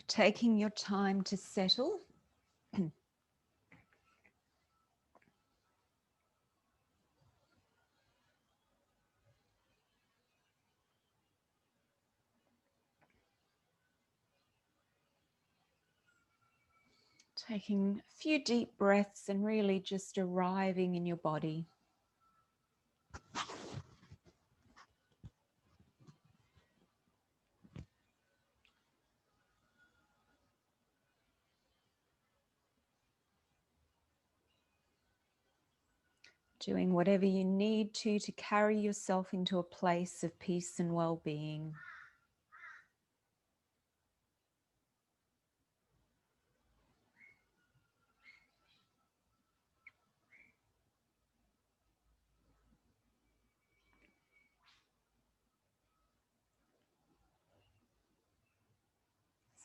Taking your time to settle. Taking a few deep breaths and really just arriving in your body. Doing whatever you need to carry yourself into a place of peace and well-being.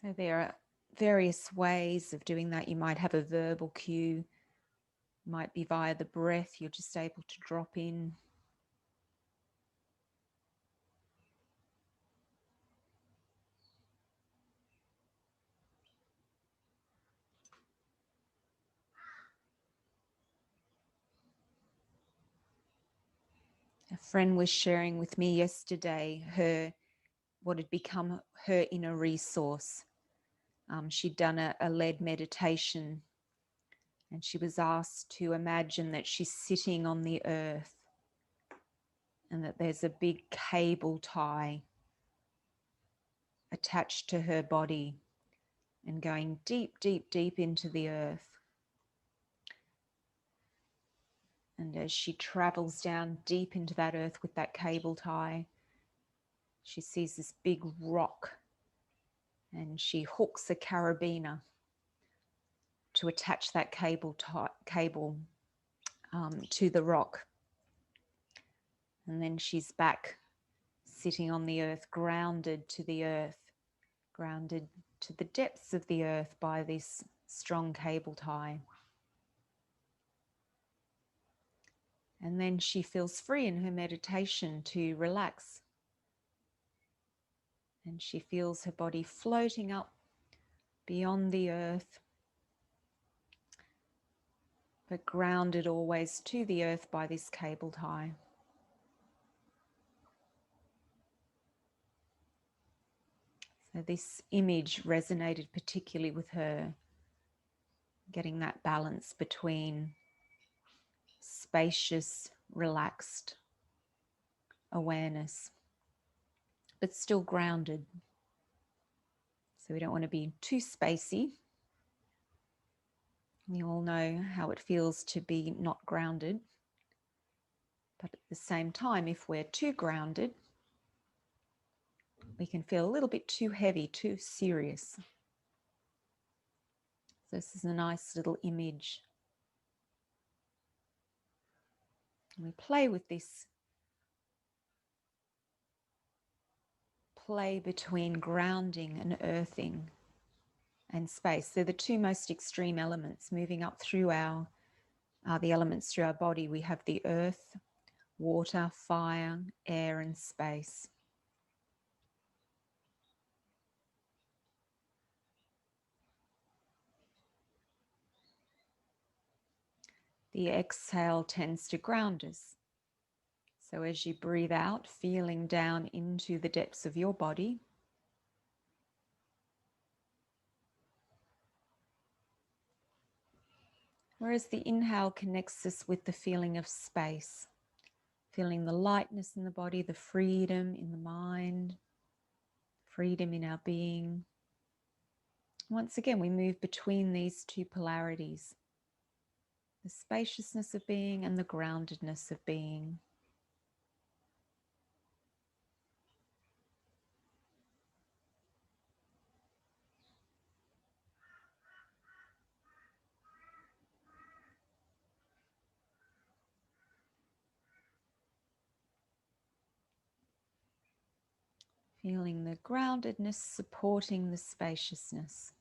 So there are various ways of doing that. You might have a verbal cue, might be via the breath, you're just able to drop in. A friend was sharing with me yesterday what had become her inner resource. She'd done a lead meditation, and she was asked to imagine that she's sitting on the earth and that there's a big cable tie attached to her body and going deep, deep, deep into the earth. And as she travels down deep into that earth with that cable tie, she sees this big rock, and she hooks a carabiner to attach that cable to the rock. And then she's back sitting on the earth, grounded to the earth, grounded to the depths of the earth by this strong cable tie. And then she feels free in her meditation to relax. And she feels her body floating up beyond the earth, but grounded always to the earth by this cable tie. So this image resonated particularly with her, getting that balance between spacious, relaxed awareness, but still grounded. So we don't want to be too spacey. We all know how it feels to be not grounded. But at the same time, if we're too grounded, we can feel a little bit too heavy, too serious. So this is a nice little image. And we play with this play between grounding and earthing and space. They're the two most extreme elements moving up through the elements through our body. We have the earth, water, fire, air, and space. The exhale tends to ground us. So as you breathe out, feeling down into the depths of your body, whereas the inhale connects us with the feeling of space, feeling the lightness in the body, the freedom in the mind, freedom in our being. Once again, we move between these two polarities, the spaciousness of being and the groundedness of being. Feeling the groundedness supporting the spaciousness.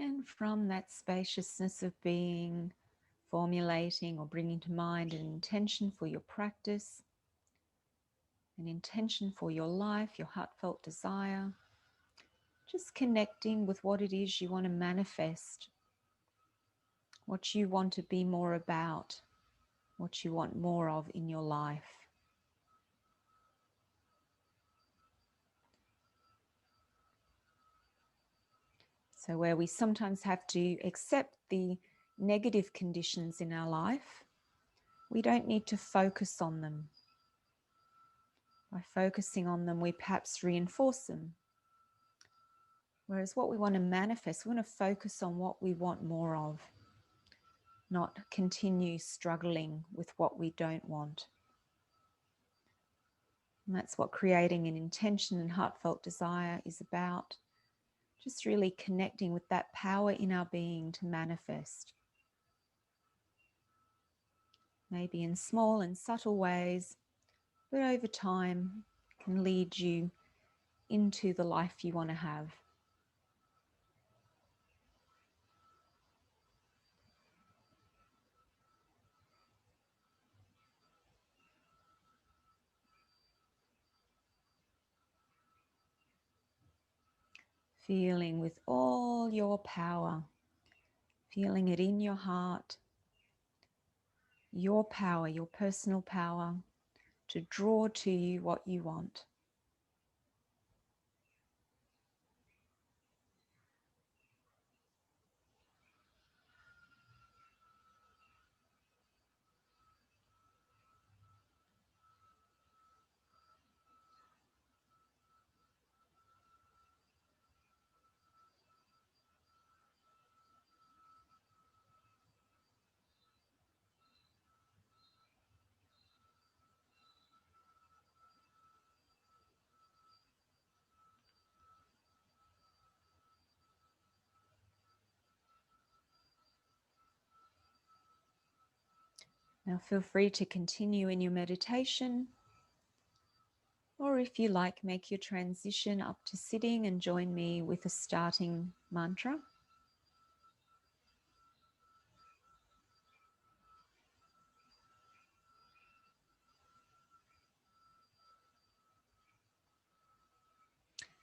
And from that spaciousness of being, formulating or bringing to mind an intention for your practice, an intention for your life, your heartfelt desire, just connecting with what it is you want to manifest, what you want to be more about, what you want more of in your life. So where we sometimes have to accept the negative conditions in our life, we don't need to focus on them. By focusing on them, we perhaps reinforce them. Whereas what we want to manifest, we want to focus on what we want more of, not continue struggling with what we don't want. And that's what creating an intention and heartfelt desire is about. Just really connecting with that power in our being to manifest. Maybe in small and subtle ways, but over time can lead you into the life you want to have. Feeling with all your power, feeling it in your heart, your power, your personal power to draw to you what you want. Now feel free to continue in your meditation, or if you like, make your transition up to sitting and join me with a starting mantra.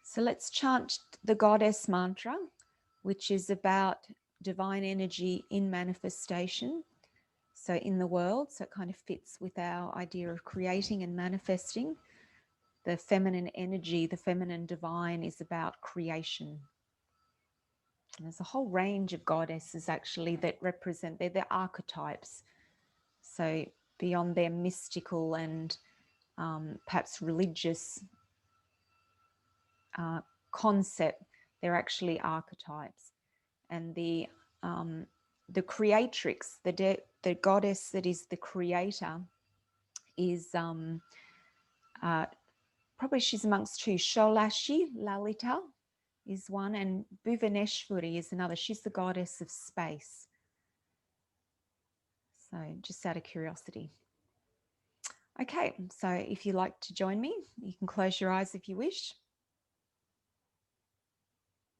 So let's chant the Goddess mantra, which is about divine energy in manifestation. So in the world, so it kind of fits with our idea of creating and manifesting. The feminine energy, the feminine divine is about creation. And there's a whole range of goddesses actually that represent, they're archetypes. So beyond their mystical and perhaps religious concept, they're actually archetypes. And the creatrix, the goddess that is the creator, is probably she's amongst two. Sholashi, Lalita, is one, and Bhuvaneshwari is another. She's the goddess of space. So just out of curiosity. Okay, so if you like to join me, you can close your eyes if you wish.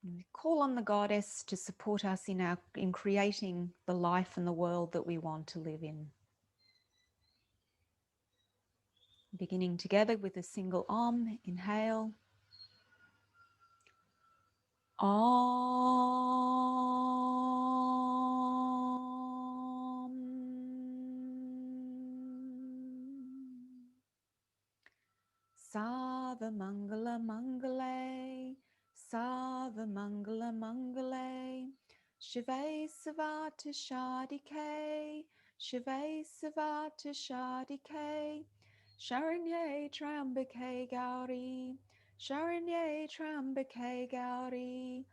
We call on the goddess to support us in creating the life and the world that we want to live in. Beginning together with a single inhale. Om. Sava Mangala Mangale, Sava Mangala Mangale, Shive Savata Shadike, Shive Savata Shadike, Sharanye Trambake Gauri, Sharanye Trambake Gauri,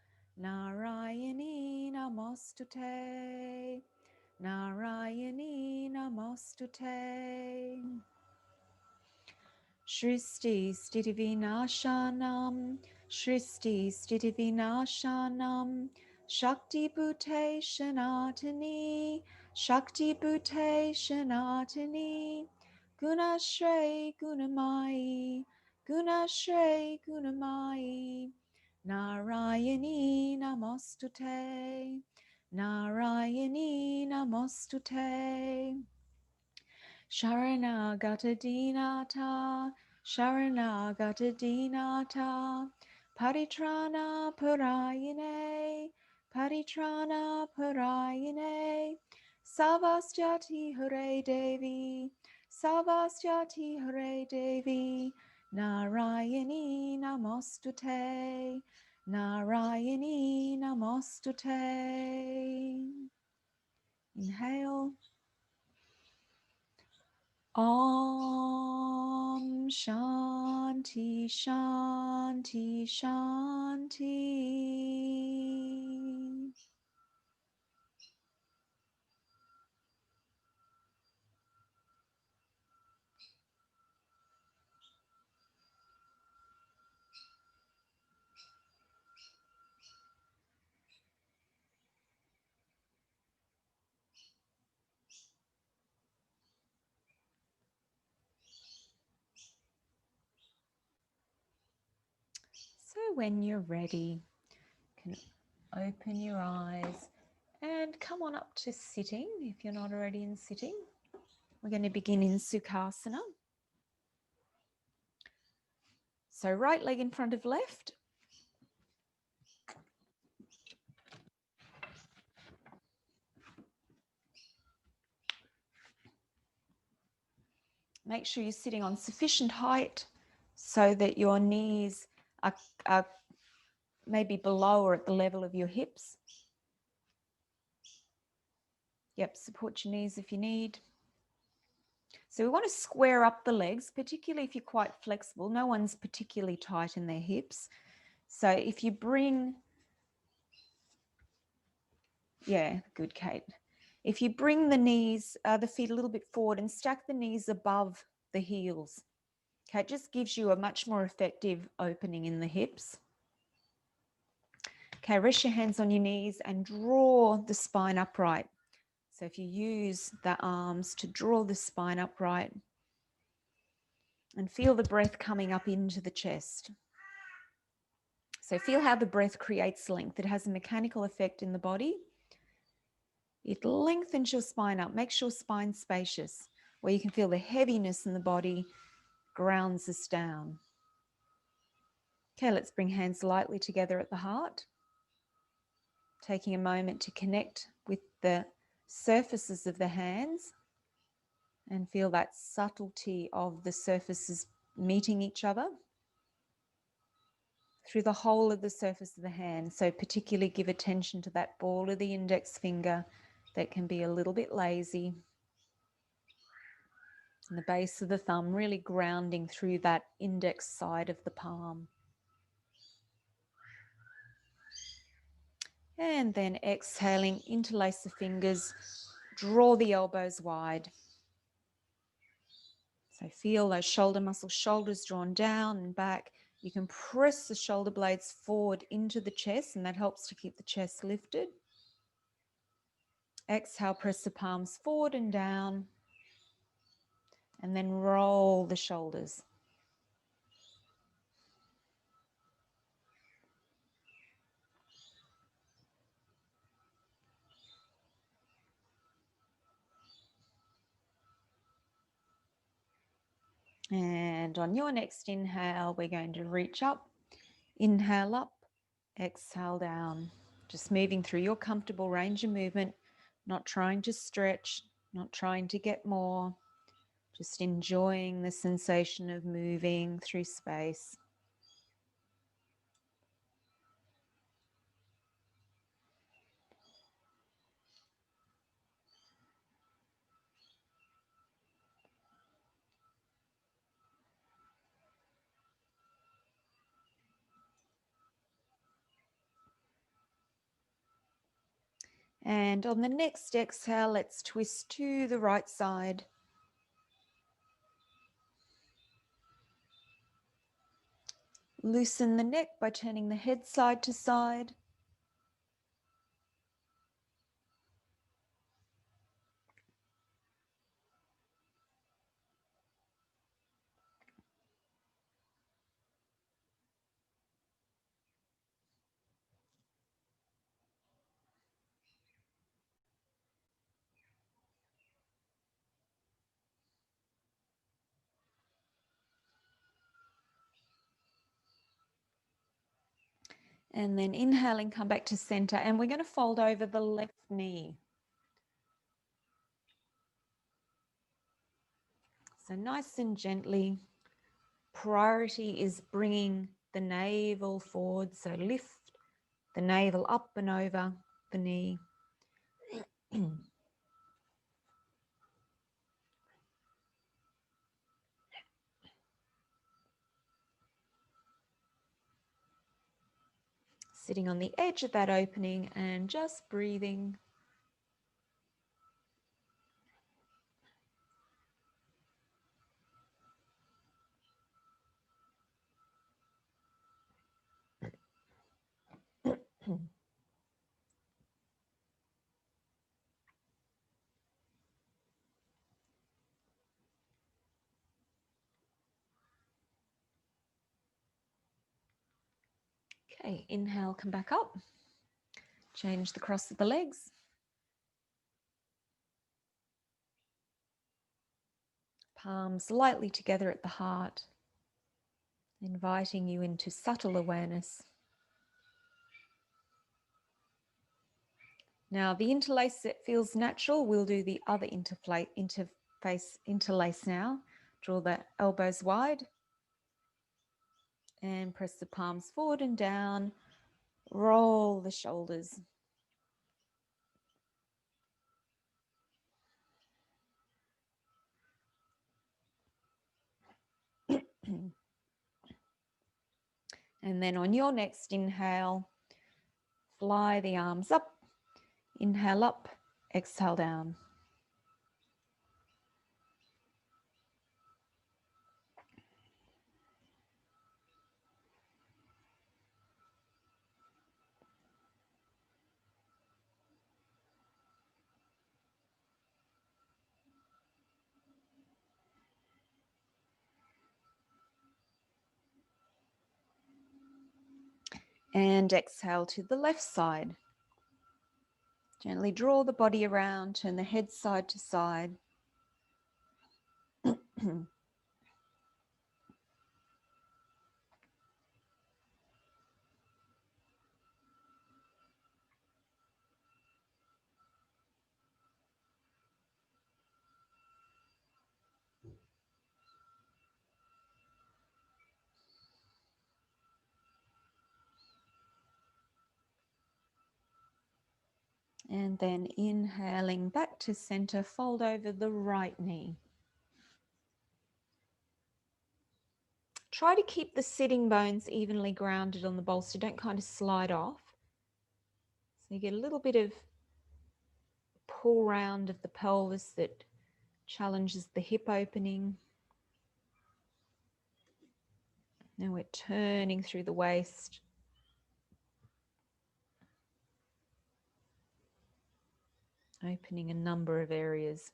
Narayani Namostute, Narayani Namostute. Shristi Stiti Vinashanam, Shristi Stiti Vinashanam, Shakti Bhute Shanatani, Shakti Bhute Shanatani, Gunashre Gunamai, Gunashre Gunamai, Narayani Namostute, Narayani Namostute. Sharanagata Dinata, Sharanagata Dinata, Paritrana Parayane, Paritrana Parayane, Savastyati Hare Devi, Savastyati Hare Devi, Narayani Namostute, Narayani Namostute. Inhale. Om Shanti Shanti Shanti. So when you're ready, you can open your eyes and come on up to sitting if you're not already in sitting. We're going to begin in Sukhasana. So right leg in front of left. Make sure you're sitting on sufficient height so that your knees are maybe below or at the level of your hips. Yep, support your knees if you need. So we want to square up the legs, particularly if you're quite flexible. No one's particularly tight in their hips. So if you bring, yeah, good, Kate. If you bring the knees, the feet a little bit forward and stack the knees above the heels, okay, it just gives you a much more effective opening in the hips. Okay, rest your hands on your knees and draw the spine upright. So if you use the arms to draw the spine upright and feel the breath coming up into the chest. So feel how the breath creates length. It has a mechanical effect in the body. It lengthens your spine up, makes your spine spacious, where you can feel the heaviness in the body grounds us down. Okay, let's bring hands lightly together at the heart. Taking a moment to connect with the surfaces of the hands and feel that subtlety of the surfaces meeting each other through the whole of the surface of the hand. So particularly give attention to that ball of the index finger that can be a little bit lazy. And the base of the thumb really grounding through that index side of the palm. And then exhaling, interlace the fingers, draw the elbows wide. So feel those shoulder muscles, shoulders drawn down and back. You can press the shoulder blades forward into the chest, and that helps to keep the chest lifted. Exhale, press the palms forward and down, and then roll the shoulders. And on your next inhale, we're going to reach up. Inhale up, exhale down. Just moving through your comfortable range of movement, not trying to stretch, not trying to get more, just enjoying the sensation of moving through space. And on the next exhale, let's twist to the right side. Loosen the neck by turning the head side to side. And then inhaling, come back to center, and we're going to fold over the left knee. So nice and gently. Priority is bringing the navel forward. So lift the navel up and over the knee. Sitting on the edge of that opening and just breathing. Okay, inhale, come back up. Change the cross of the legs. Palms lightly together at the heart, inviting you into subtle awareness. Now, the interlace that feels natural, we'll do the other interlace now. Draw the elbows wide and press the palms forward and down. Roll the shoulders. And then on your next inhale, fly the arms up. Inhale up, exhale down. And exhale to the left side. Gently draw the body around, turn the head side to side. And then inhaling back to center, fold over the right knee. Try to keep the sitting bones evenly grounded on the bolster. Don't kind of slide off. So you get a little bit of pull round of the pelvis that challenges the hip opening. Now we're turning through the waist. Opening a number of areas.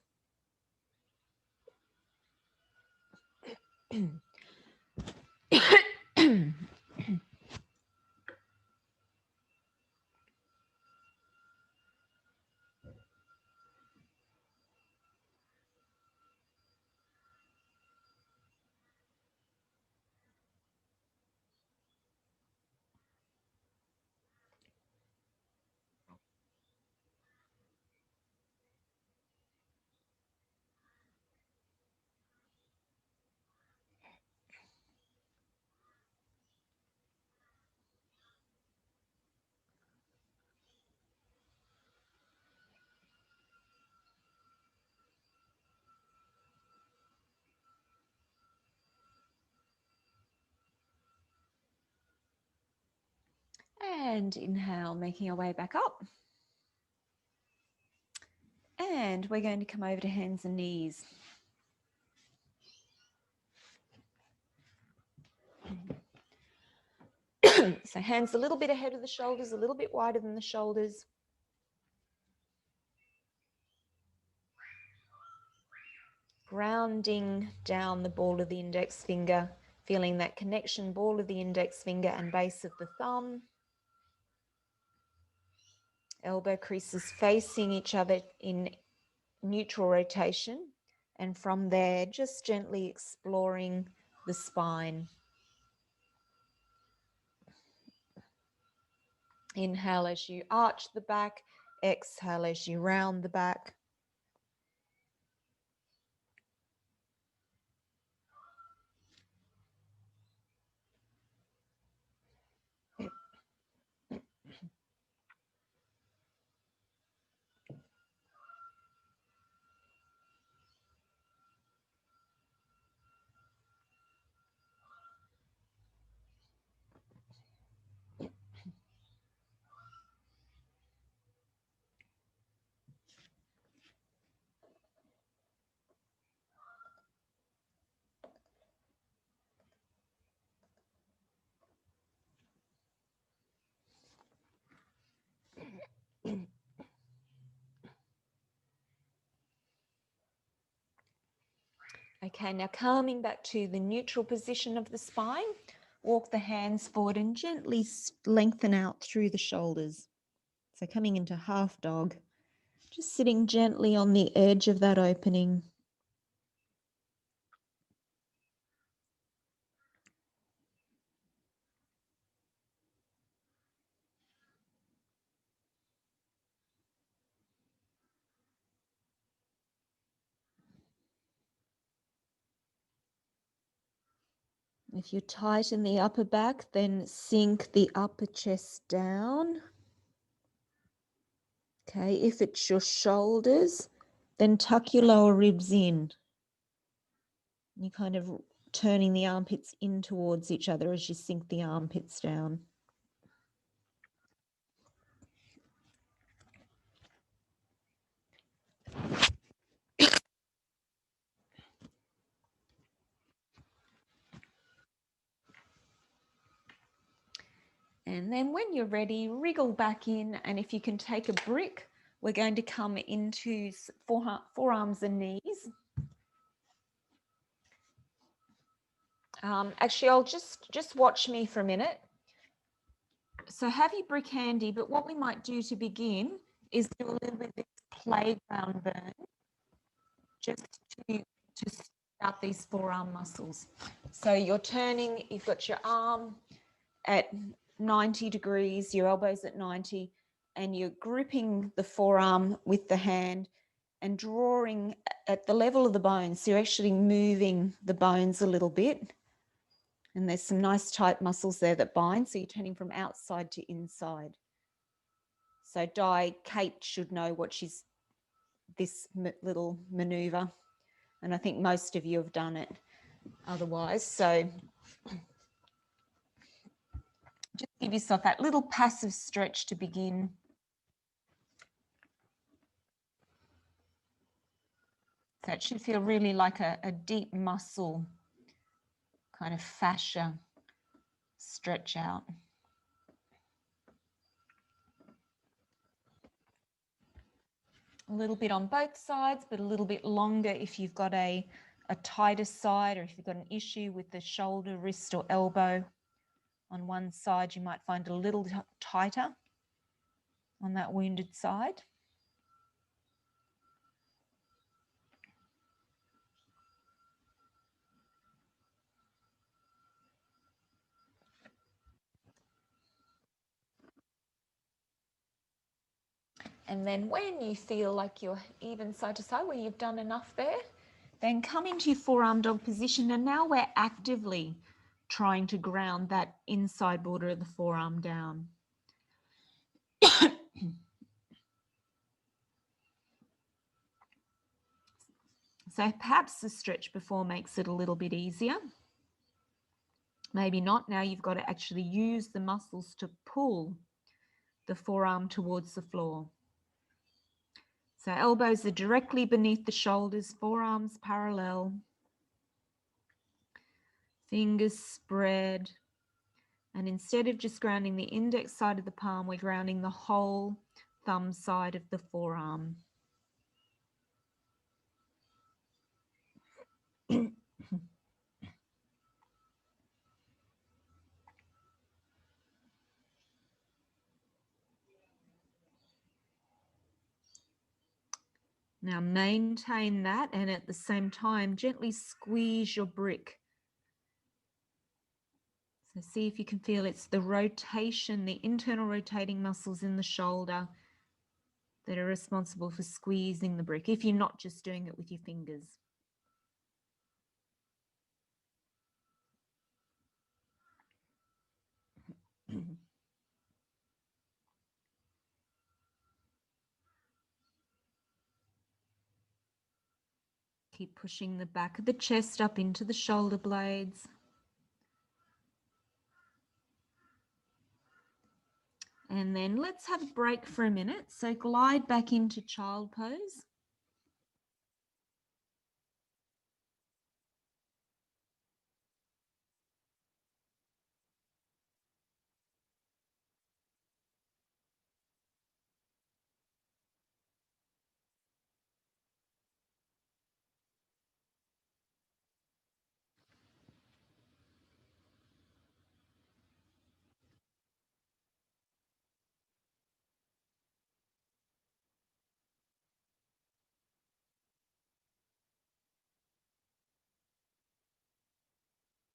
And inhale, making our way back up. And we're going to come over to hands and knees. So hands a little bit ahead of the shoulders, a little bit wider than the shoulders. Grounding down the ball of the index finger, feeling that connection, ball of the index finger and base of the thumb. Elbow creases facing each other in neutral rotation. And from there, just gently exploring the spine. Inhale as you arch the back. Exhale as you round the back. Okay, now coming back to the neutral position of the spine, walk the hands forward and gently lengthen out through the shoulders. So coming into half dog, just sitting gently on the edge of that opening. If you tighten the upper back, then sink the upper chest down. Okay, if it's your shoulders, then tuck your lower ribs in. You kind of turning the armpits in towards each other as you sink the armpits down. And then when you're ready, wriggle back in. And if you can take a brick, we're going to come into forearms and knees. Actually, I'll just watch me for a minute. So have your brick handy, but what we might do to begin is do a little bit of this playground burn, just to start these forearm muscles. So you're turning, you've got your arm at 90 degrees, your elbows at 90, and you're gripping the forearm with the hand and drawing at the level of the bones. So you're actually moving the bones a little bit. And there's some nice tight muscles there that bind. So you're turning from outside to inside. So Kate should know what this little maneuver. And I think most of you have done it otherwise. So just give yourself that little passive stretch to begin. So it should feel really like a deep muscle kind of fascia stretch out. A little bit on both sides, but a little bit longer if you've got a tighter side, or if you've got an issue with the shoulder, wrist or elbow on one side, you might find a little tighter on that wounded side. And then when you feel like you're even side to side, where you've done enough there, then come into your forearm dog position. And now we're actively trying to ground that inside border of the forearm down. So perhaps the stretch before makes it a little bit easier. Maybe not. Now you've got to actually use the muscles to pull the forearm towards the floor. So elbows are directly beneath the shoulders, forearms parallel, fingers spread. And instead of just grounding the index side of the palm, we're grounding the whole thumb side of the forearm. Now maintain that, and at the same time, gently squeeze your brick. So see if you can feel it's the rotation, the internal rotating muscles in the shoulder that are responsible for squeezing the brick, if you're not just doing it with your fingers. Keep pushing the back of the chest up into the shoulder blades. And then let's have a break for a minute. So glide back into child pose.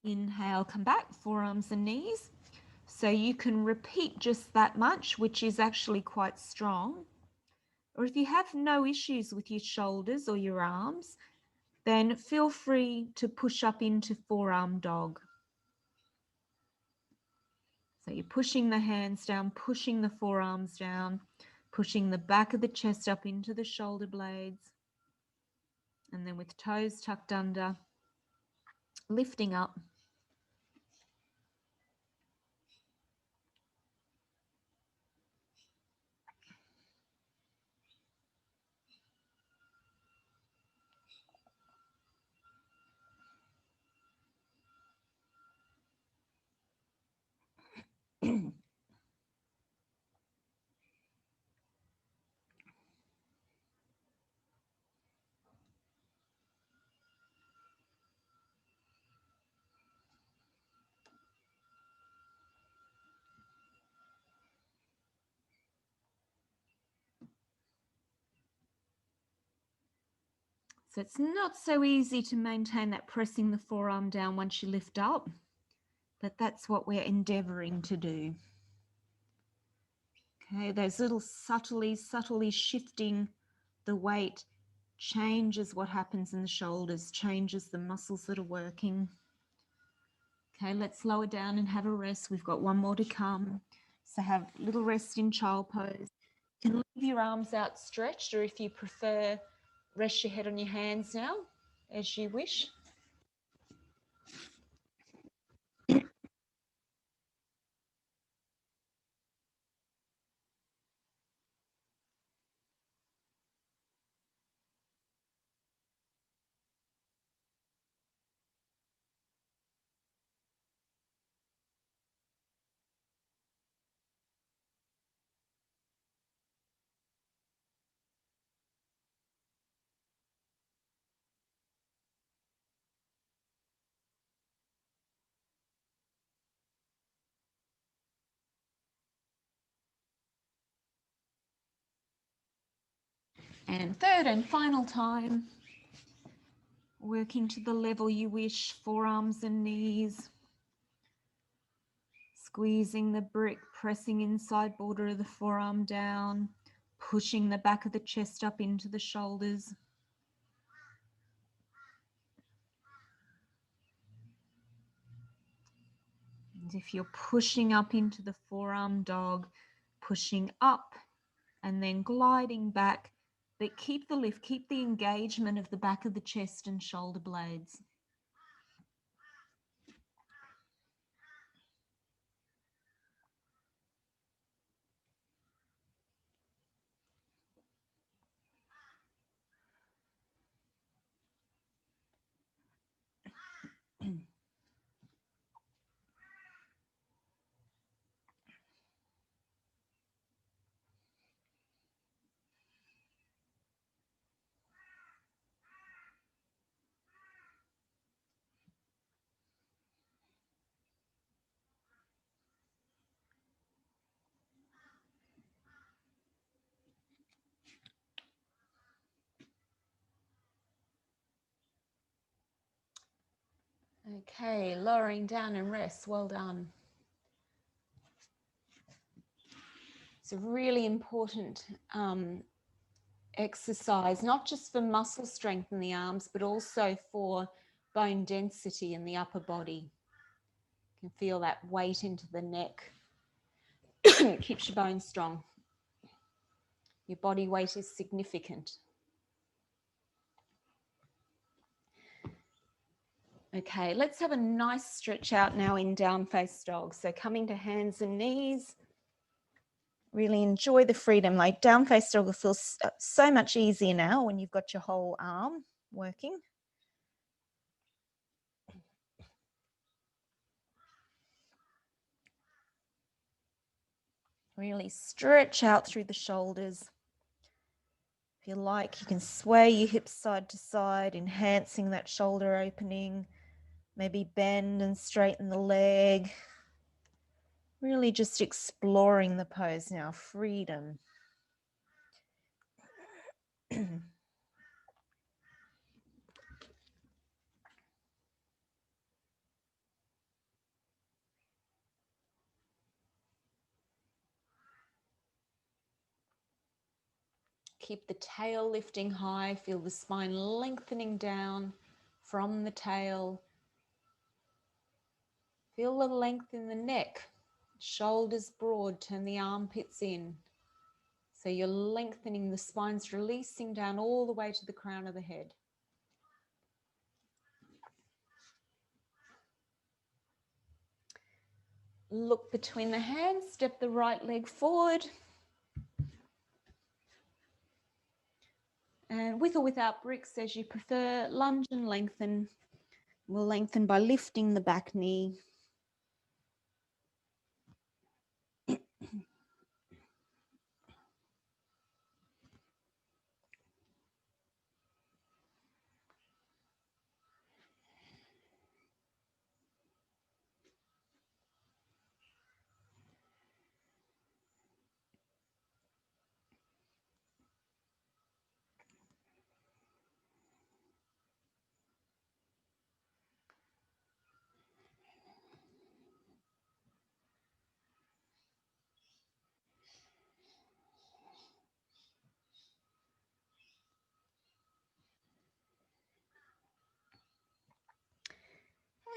Inhale, come back, forearms and knees. So you can repeat just that much, which is actually quite strong. Or if you have no issues with your shoulders or your arms, then feel free to push up into forearm dog. So you're pushing the hands down, pushing the forearms down, pushing the back of the chest up into the shoulder blades. And then with toes tucked under, lifting up. So it's not so easy to maintain that pressing the forearm down once you lift up, but that's what we're endeavoring to do. Okay, those little subtly shifting the weight changes what happens in the shoulders, changes the muscles that are working. Okay, let's lower down and have a rest. We've got one more to come. So have a little rest in child pose. You can leave your arms outstretched, or if you prefer, rest your head on your hands now, as you wish. And third and final time, working to the level you wish, forearms and knees. Squeezing the brick, pressing inside border of the forearm down, pushing the back of the chest up into the shoulders. And if you're pushing up into the forearm dog, pushing up and then gliding back, but keep the lift, keep the engagement of the back of the chest and shoulder blades. Okay, lowering down and rest. Well done. It's a really important exercise, not just for muscle strength in the arms, but also for bone density in the upper body. You can feel that weight into the neck. It keeps your bones strong. Your body weight is significant. Okay, let's have a nice stretch out now in down face dog. So coming to hands and knees. Really enjoy the freedom. Like down face dog will feel so much easier now when you've got your whole arm working. Really stretch out through the shoulders. If you like, you can sway your hips side to side, enhancing that shoulder opening. Maybe bend and straighten the leg. Really just exploring the pose now, freedom. Keep the tail lifting high, feel the spine lengthening down from the tail. Feel the length in the neck, shoulders broad, turn the armpits in. So you're lengthening, the spine's releasing down all the way to the crown of the head. Look between the hands, step the right leg forward. And with or without bricks, as you prefer, lunge and lengthen. We'll lengthen by lifting the back knee.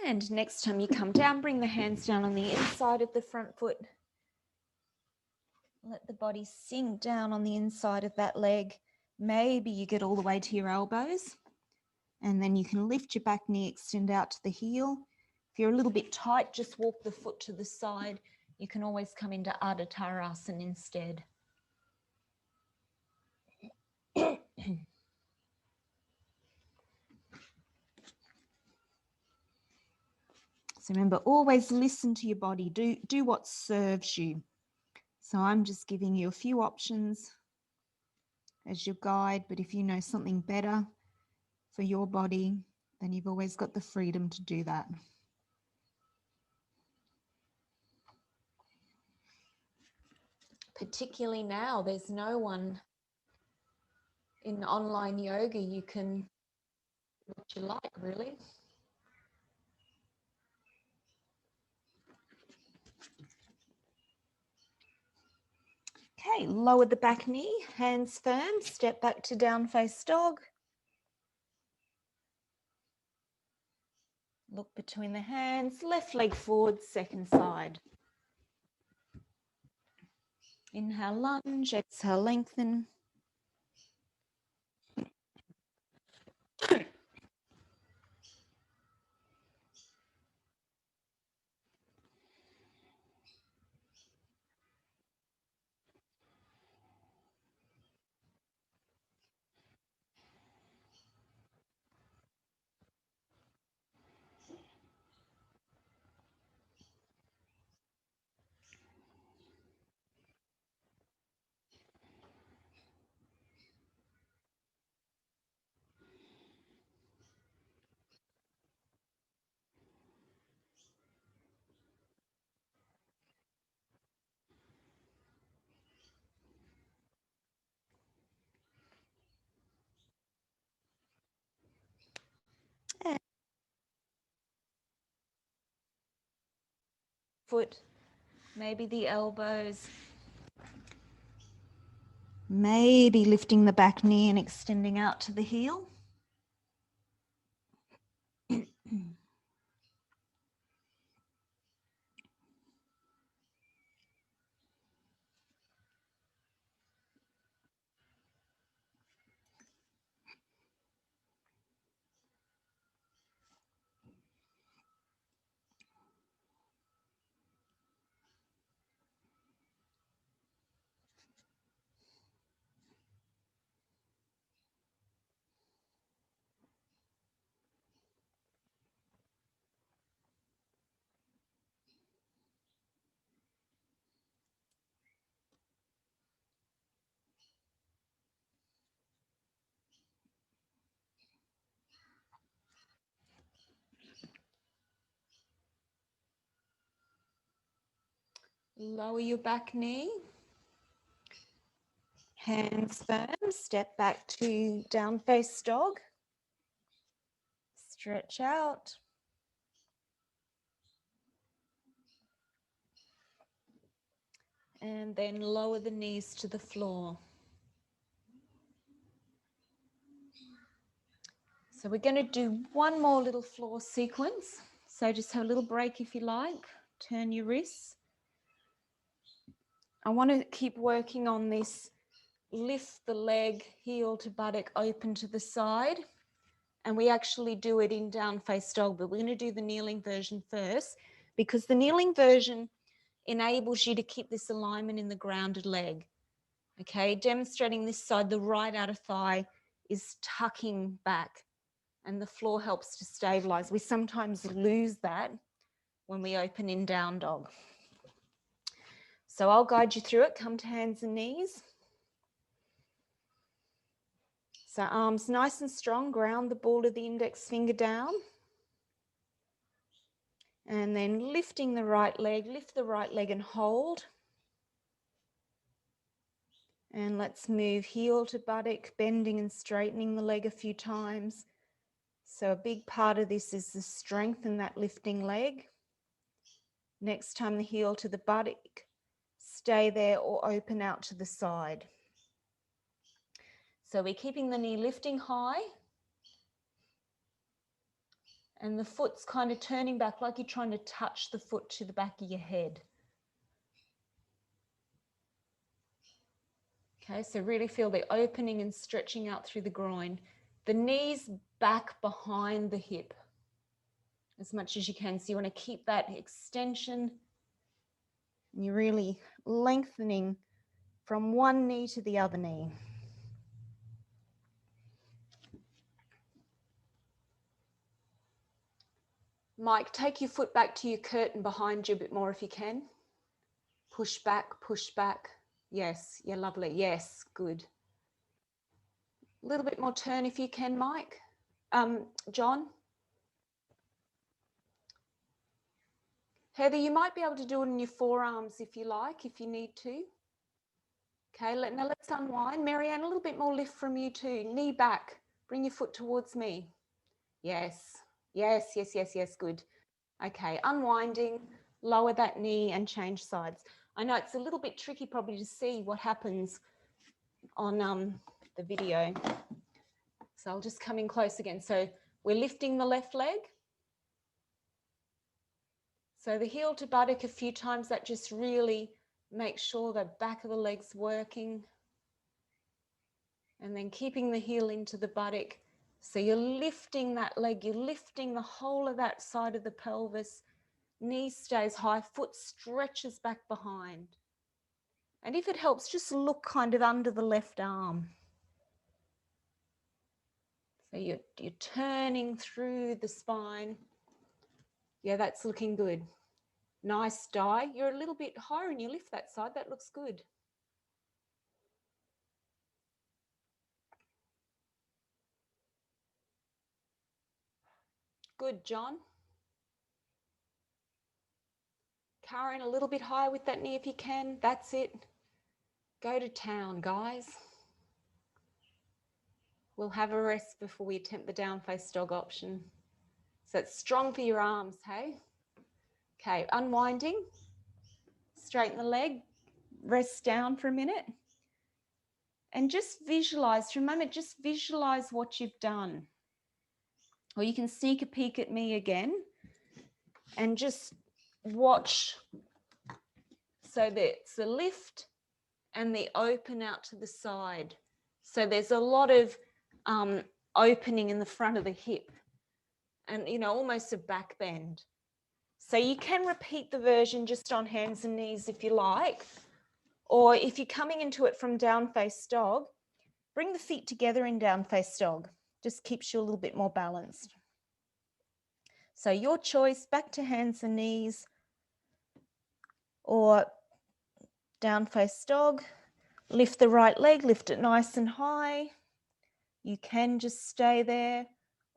And next time you come down, bring the hands down on the inside of the front foot. Let the body sink down on the inside of that leg. Maybe you get all the way to your elbows, and then you can lift your back knee, extend out to the heel. If you're a little bit tight, just walk the foot to the side. You can always come into Ardha Chandrasana instead. So remember, always listen to your body. Do what serves you. So I'm just giving you a few options as your guide, but if you know something better for your body, then you've always got the freedom to do that. Particularly now, there's no one in online yoga. You can do what you like, really. Okay, lower the back knee, hands firm, step back to down face dog. Look between the hands, left leg forward, second side. Inhale, lunge, exhale, lengthen. foot, maybe the elbows. Maybe lifting the back knee and extending out to the heel. Lower your back knee. Hands firm. Step back to down face dog. Stretch out. And then lower the knees to the floor. So we're going to do one more little floor sequence. So just have a little break if you like. Turn your wrists. I want to keep working on this. Lift the leg, heel to buttock, open to the side. And we actually do it in down face dog, but we're going to do the kneeling version first because the kneeling version enables you to keep this alignment in the grounded leg. Okay, demonstrating this side, the right outer thigh is tucking back and the floor helps to stabilize. We sometimes lose that when we open in down dog. So I'll guide you through it. Come to hands and knees. So arms nice and strong, ground the ball of the index finger down. And then lifting the right leg, lift the right leg and hold. And let's move heel to buttock, bending and straightening the leg a few times. So a big part of this is the strength in that lifting leg. Next time the heel to the buttock, stay there or open out to the side. So we're keeping the knee lifting high. And the foot's kind of turning back like you're trying to touch the foot to the back of your head. Okay, so really feel the opening and stretching out through the groin. The knees back behind the hip as much as you can. So you want to keep that extension. And you're really lengthening from one knee to the other knee. Mike, take your foot back to your curtain behind you a bit more if you can. Push back, push back. Yes, yeah, lovely. Yes, good. A little bit more turn if you can, Mike. John? Heather, you might be able to do it in your forearms if you like, if you need to. Okay, now let's unwind. Marianne, a little bit more lift from you too. Knee back. Bring your foot towards me. Yes, yes, yes, yes, yes, good. Okay, unwinding, lower that knee and change sides. I know it's a little bit tricky probably to see what happens on the video. So I'll just come in close again. So we're lifting the left leg. So the heel to buttock a few times, that just really makes sure the back of the leg's working. And then keeping the heel into the buttock. So you're lifting that leg, you're lifting the whole of that side of the pelvis. Knee stays high, foot stretches back behind. And if it helps, just look kind of under the left arm. So you're turning through the spine. Yeah, that's looking good. Nice die. You're a little bit higher and you lift that side. That looks good. Good, John. Karen, a little bit higher with that knee if you can. That's it. Go to town, guys. We'll have a rest before we attempt the down face dog option. So it's strong for your arms, hey? Okay, unwinding. straighten the leg, rest down for a minute. And just visualize, for a moment, just visualize what you've done. Or you can sneak a peek at me again and just watch. So there's the lift and the open out to the side. So there's a lot of opening in the front of the hip and, you know, almost a back bend. So you can repeat the version just on hands and knees if you like. Or if you're coming into it from down face dog, bring the feet together in down face dog. Just keeps you a little bit more balanced. So your choice, back to hands and knees or down face dog. Lift the right leg, lift it nice and high. You can just stay there,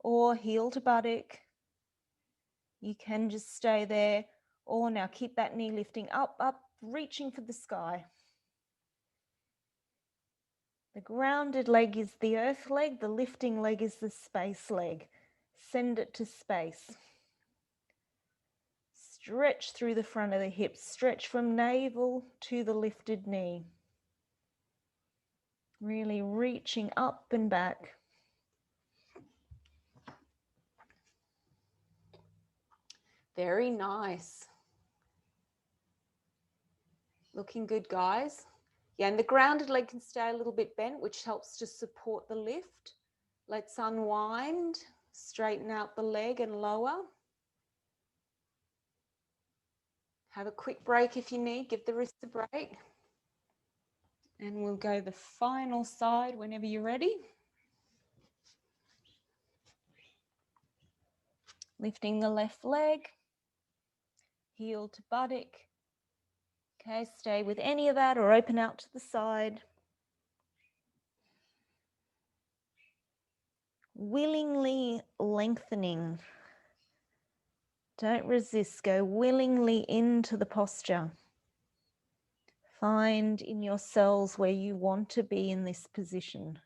or heel to buttock. You can just stay there, or now keep that knee lifting up, reaching for the sky. The grounded leg is the earth leg, the lifting leg is the space leg. Send it to space. Stretch through the front of the hips, stretch from navel to the lifted knee. Really reaching up and back. Very nice. Looking good, guys. Yeah, and the grounded leg can stay a little bit bent, which helps to support the lift. Let's unwind, straighten out the leg and lower. Have a quick break if you need, give the wrist a break. And we'll go the final side whenever you're ready. Lifting the left leg, heel to buttock. Okay, stay with any of that or open out to the side. Willingly lengthening. Don't resist, go willingly into the posture. Find in your cells where you want to be in this position.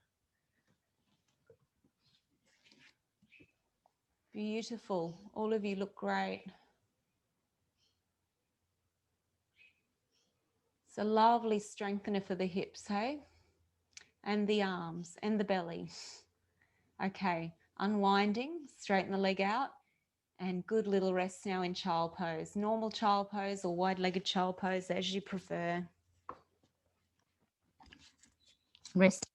Beautiful. All of you look great. It's a lovely strengthener for the hips, hey? And the arms and the belly. Okay, unwinding, straighten the leg out, and good little rest now in child pose. Normal child pose or wide-legged child pose, as you prefer. Rest.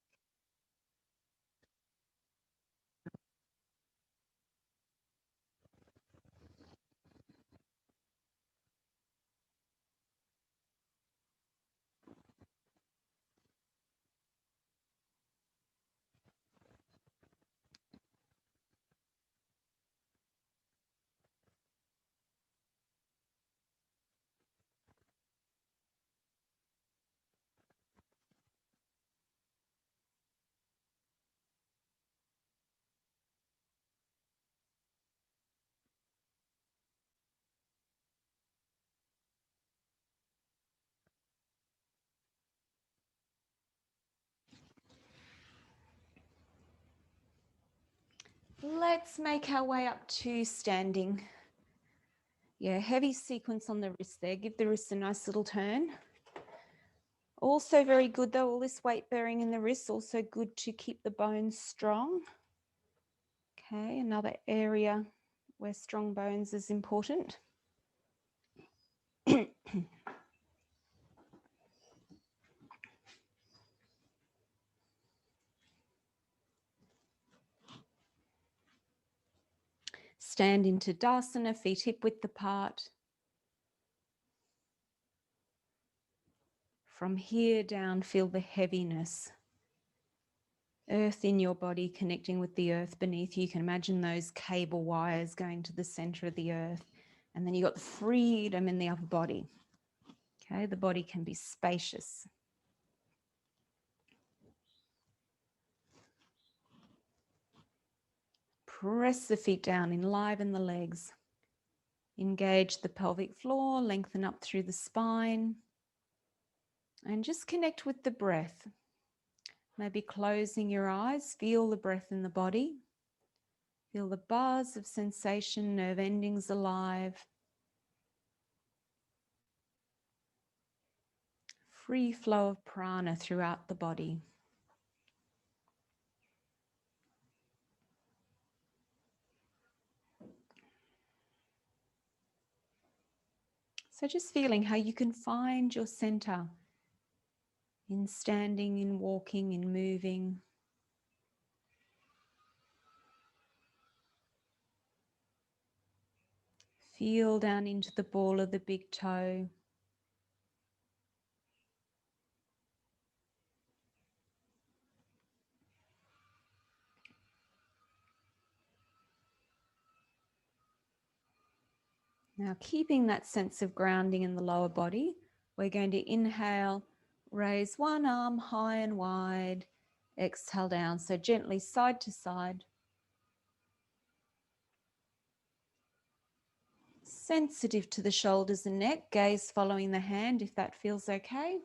Let's make our way up to standing. Yeah, heavy sequence on the wrist there. Give the wrist a nice little turn. Also very good though, all this weight bearing in the wrists, also good to keep the bones strong. Okay, another area where strong bones is important. Stand into Tadasana, feet hip width apart. From here down, feel the heaviness. Earth in your body connecting with the earth beneath you. You can imagine those cable wires going to the center of the earth. And then you've got the freedom in the upper body. Okay, the body can be spacious. Press the feet down, enliven the legs. Engage the pelvic floor, lengthen up through the spine. And just connect with the breath. Maybe closing your eyes, feel the breath in the body. Feel the buzz of sensation, nerve endings alive. free flow of prana throughout the body. So just feeling how you can find your center in standing, in walking, in moving. Feel down into the ball of the big toe. Now, keeping that sense of grounding in the lower body, we're going to inhale, raise one arm high and wide, exhale down, so gently side to side. Sensitive to the shoulders and neck, gaze following the hand if that feels okay.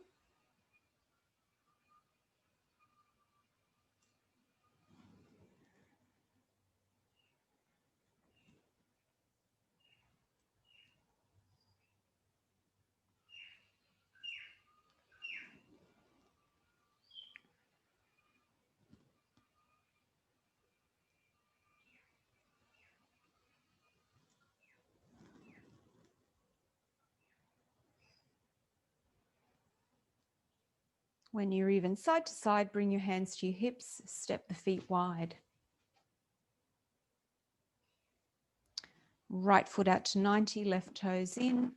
When you're even side to side, bring your hands to your hips, step the feet wide. Right foot out to 90, left toes in.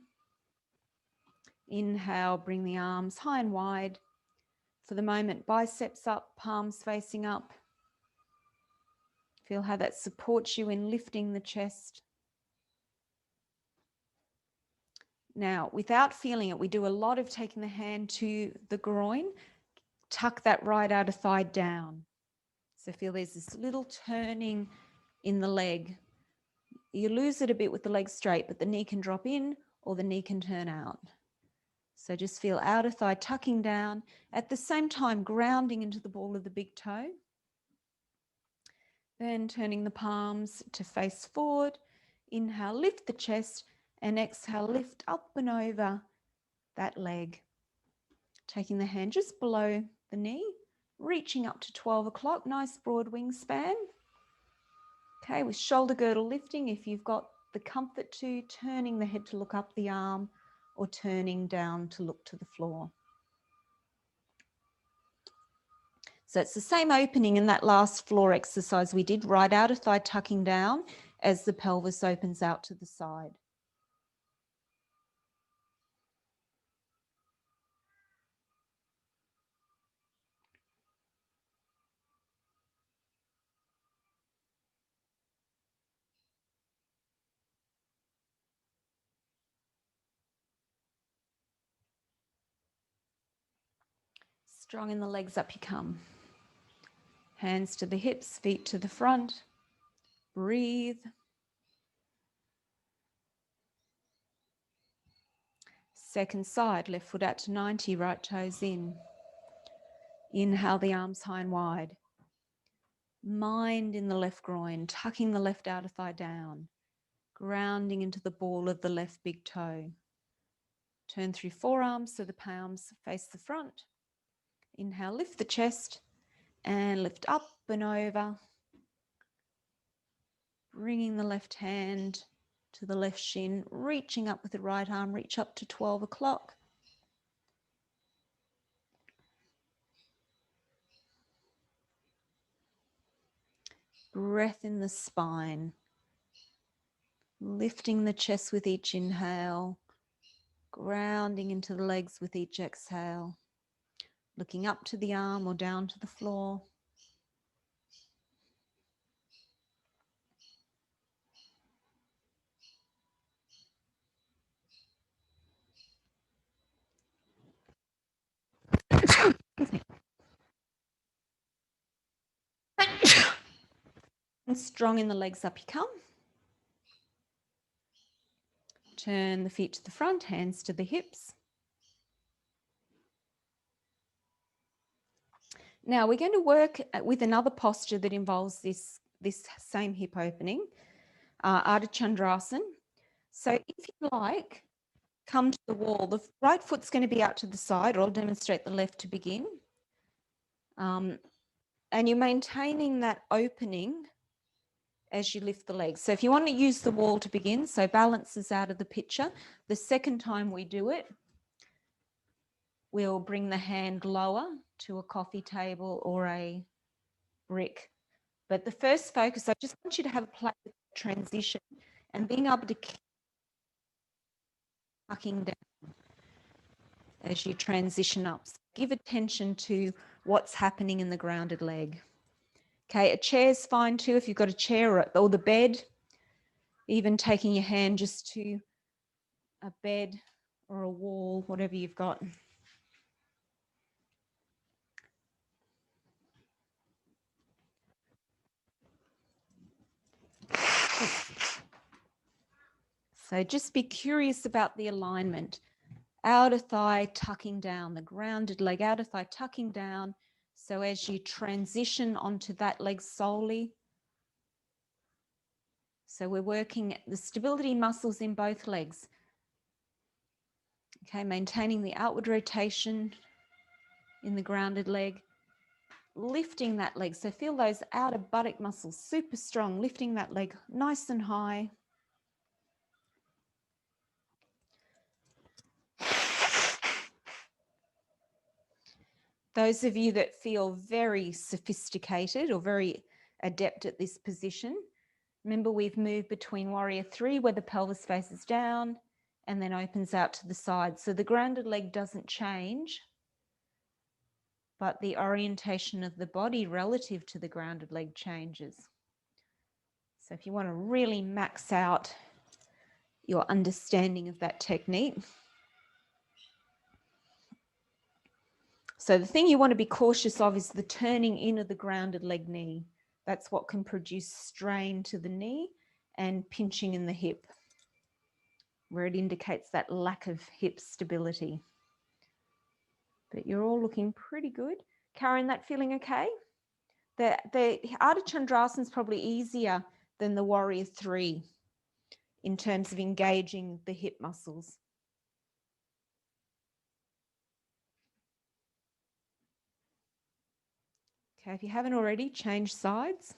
Inhale, bring the arms high and wide. For the moment, biceps up, palms facing up. Feel how that supports you in lifting the chest. Now, without feeling it, we do a lot of taking the hand to the groin. Tuck that right outer thigh down. So feel there's this little turning in the leg. You lose it a bit with the leg straight, but the knee can drop in or the knee can turn out. So just feel outer thigh tucking down, at the same time grounding into the ball of the big toe. Then turning the palms to face forward. Inhale, lift the chest, and exhale, lift up and over that leg. Taking the hand just below the knee, reaching up to 12 o'clock, nice broad wingspan. Okay, with shoulder girdle lifting, if you've got the comfort to, turning the head to look up the arm or turning down to look to the floor. So it's the same opening in that last floor exercise we did, right outer thigh tucking down as the pelvis opens out to the side. Strong in the legs, up you come. Hands to the hips, feet to the front. Breathe. Second side, left foot out to 90, right toes in. Inhale the arms high and wide. Mind in the left groin, tucking the left outer thigh down, grounding into the ball of the left big toe. Turn through forearms so the palms face the front. Inhale, lift the chest and lift up and over. Bringing the left hand to the left shin, reaching up with the right arm, reach up to 12 o'clock. Breath in the spine, lifting the chest with each inhale, grounding into the legs with each exhale, looking up to the arm or down to the floor. And strong in the legs, up you come. Turn the feet to the front, hands to the hips. Now we're going to work with another posture that involves this same hip opening, Ardha Chandrasana. So if you like, come to the wall. The right foot's going to be out to the side, or I'll demonstrate the left to begin. And you're maintaining that opening as you lift the legs. So if you want to use the wall to begin, so balance is out of the picture. The second time we do it, we'll bring the hand lower to a coffee table or a brick. But the first focus, I just want you to have a play with the transition and being able to keep tucking down as you transition up. So give attention to what's happening in the grounded leg. Okay, a chair's fine too if you've got a chair or the bed, even taking your hand just to a bed or a wall, whatever you've got. So just be curious about the alignment. Outer thigh tucking down, the grounded leg, outer thigh tucking down. So as you transition onto that leg solely, so we're working the stability muscles in both legs. Okay, maintaining the outward rotation in the grounded leg, lifting that leg. So feel those outer buttock muscles super strong, lifting that leg nice and high. Those of you that feel very sophisticated or very adept at this position, remember we've moved between warrior 3 where the pelvis faces down and then opens out to the side. So the grounded leg doesn't change, but the orientation of the body relative to the grounded leg changes. So if you want to really max out your understanding of that technique. So the thing you want to be cautious of is the turning in of the grounded leg knee. That's what can produce strain to the knee and pinching in the hip, where it indicates that lack of hip stability. But you're all looking pretty good. Karen, that feeling okay? The Ardha Chandrasana is probably easier than the warrior 3 in terms of engaging the hip muscles. Okay, if you haven't already, change sides.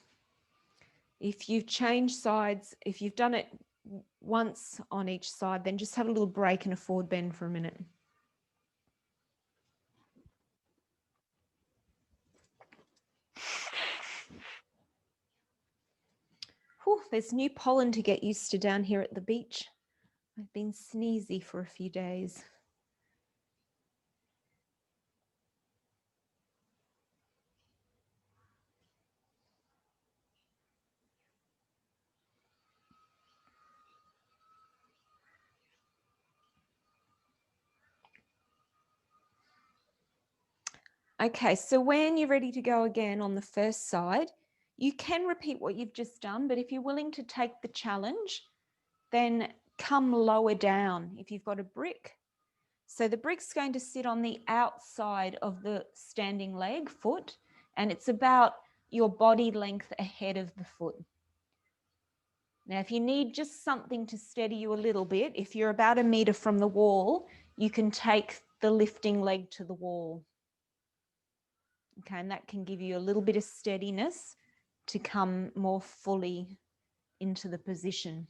If you've changed sides, if you've done it once on each side, then just have a little break and a forward bend for a minute. Whew, there's new pollen to get used to down here at the beach. I've been sneezy for a few days. Okay, so when you're ready to go again on the first side, you can repeat what you've just done, but if you're willing to take the challenge, then come lower down if you've got a brick. So the brick's going to sit on the outside of the standing leg, foot, and it's about your body length ahead of the foot. Now, if you need just something to steady you a little bit, if you're about 1 meter from the wall, you can take the lifting leg to the wall. Okay, and that can give you a little bit of steadiness to come more fully into the position.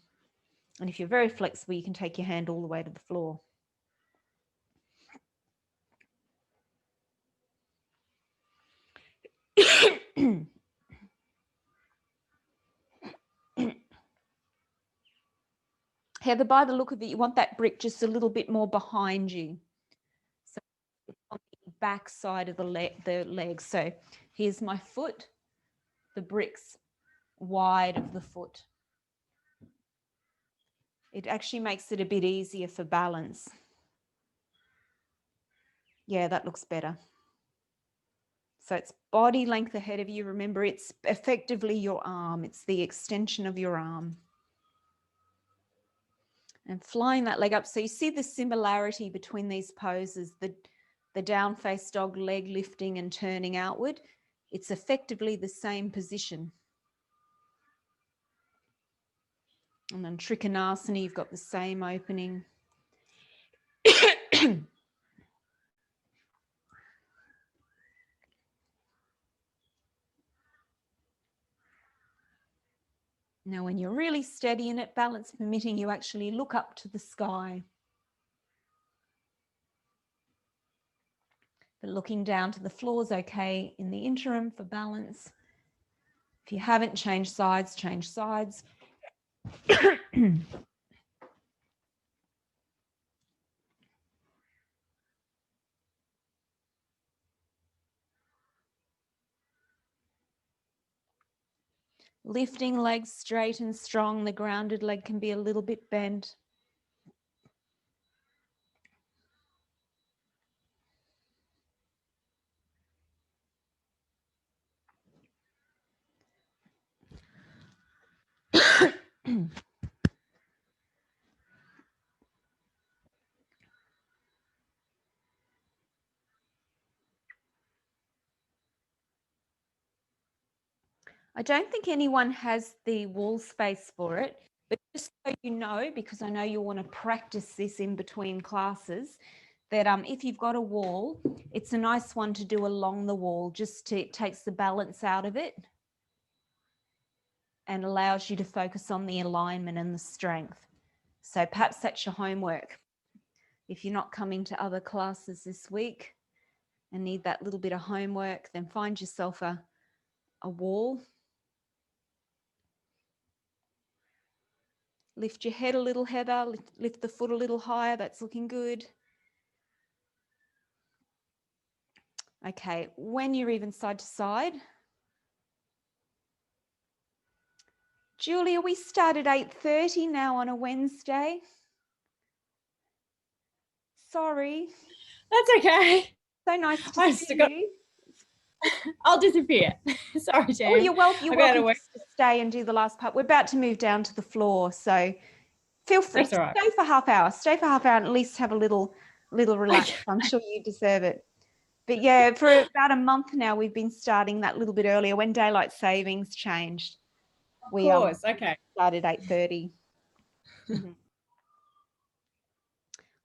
And if you're very flexible, you can take your hand all the way to the floor. Heather, by the look of it, you want that brick just a little bit more behind you. So it's on the back side of the leg. So here's my foot, the brick's wide of the foot. It actually makes it a bit easier for balance. Yeah, that looks better. So it's body length ahead of you. Remember, it's effectively your arm. It's the extension of your arm. And flying that leg up. So you see the similarity between these poses, the down face dog, leg lifting and turning outward. It's effectively the same position. And then Trikonasana, you've got the same opening. Now, when you're really steady in it, balance permitting, you actually look up to the sky. But looking down to the floor is okay in the interim for balance. If you haven't changed sides, change sides. Lifting legs straight and strong. The grounded leg can be a little bit bent. I don't think anyone has the wall space for it, but just so you know, because I know you'll want to practice this in between classes, that if you've got a wall, it's a nice one to do along the wall, just to, it takes the balance out of it and allows you to focus on the alignment and the strength. So perhaps that's your homework. If you're not coming to other classes this week and need that little bit of homework, then find yourself a wall. Lift your head a little, Heather. Lift the foot a little higher. That's looking good. Okay, when you're even side to side. Julia, we start at 8:30 now on a Wednesday. Sorry. That's okay. So nice to see you. I'll disappear. Sorry, Jan. Oh, you're welcome to stay and do the last part. We're about to move down to the floor, so feel free to stay for half hour. Stay for half hour and at least have a little relax. Okay. I'm sure you deserve it. But yeah, for about a month now, we've been starting that little bit earlier when daylight savings changed. Of course, okay. Started 8:30.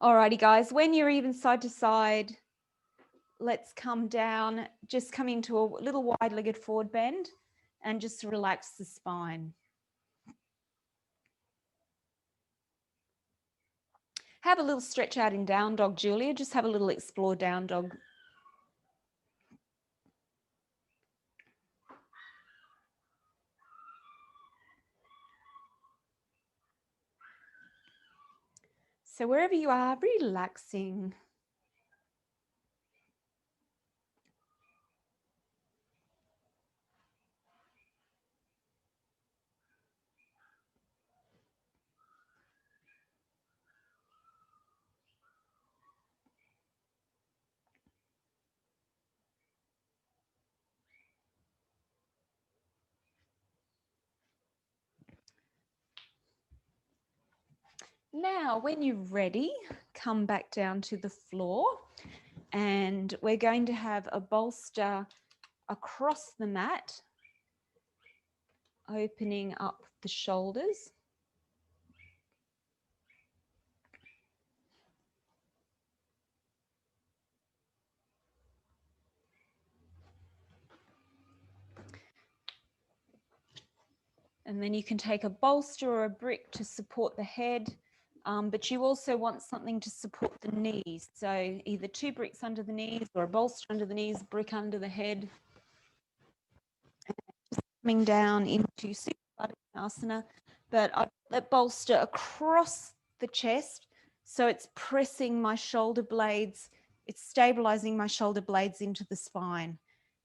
Alrighty, guys. When you're even side to side, let's come down. Just come into a little wide-legged forward bend and just relax the spine. Have a little stretch out in down dog, Julia. Just have a little explore down dog. So wherever you are, relaxing. Now, when you're ready, come back down to the floor and we're going to have a bolster across the mat, opening up the shoulders. And then you can take a bolster or a brick to support the head, but you also want something to support the knees. So either 2 bricks under the knees or a bolster under the knees, brick under the head. Coming down into Asana, but I put that bolster across the chest, so it's pressing my shoulder blades, it's stabilizing my shoulder blades into the spine.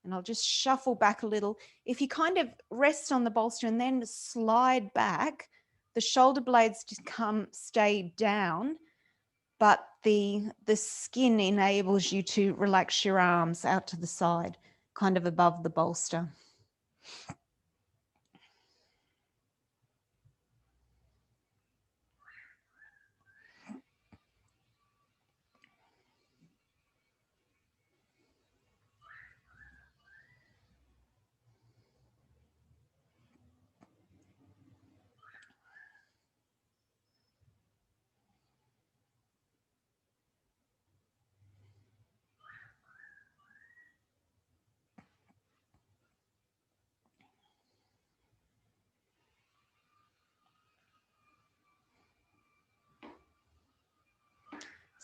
And I'll just shuffle back a little. If you kind of rest on the bolster and then slide back, the shoulder blades just stay down, but the skin enables you to relax your arms out to the side, kind of above the bolster.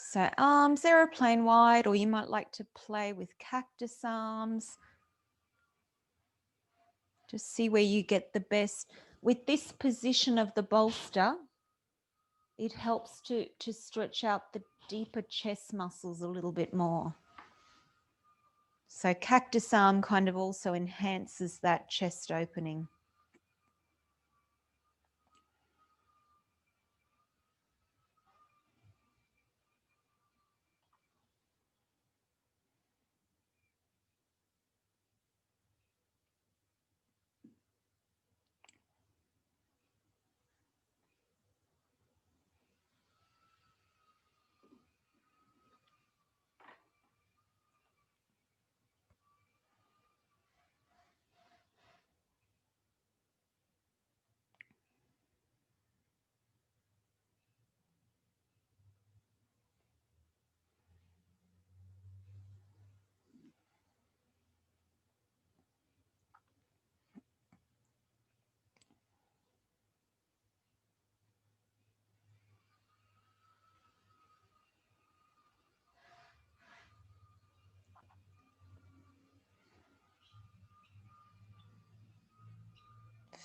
So arms aeroplane wide, or you might like to play with cactus arms. Just see where you get the best. With this position of the bolster, it helps to stretch out the deeper chest muscles a little bit more. So cactus arm kind of also enhances that chest opening.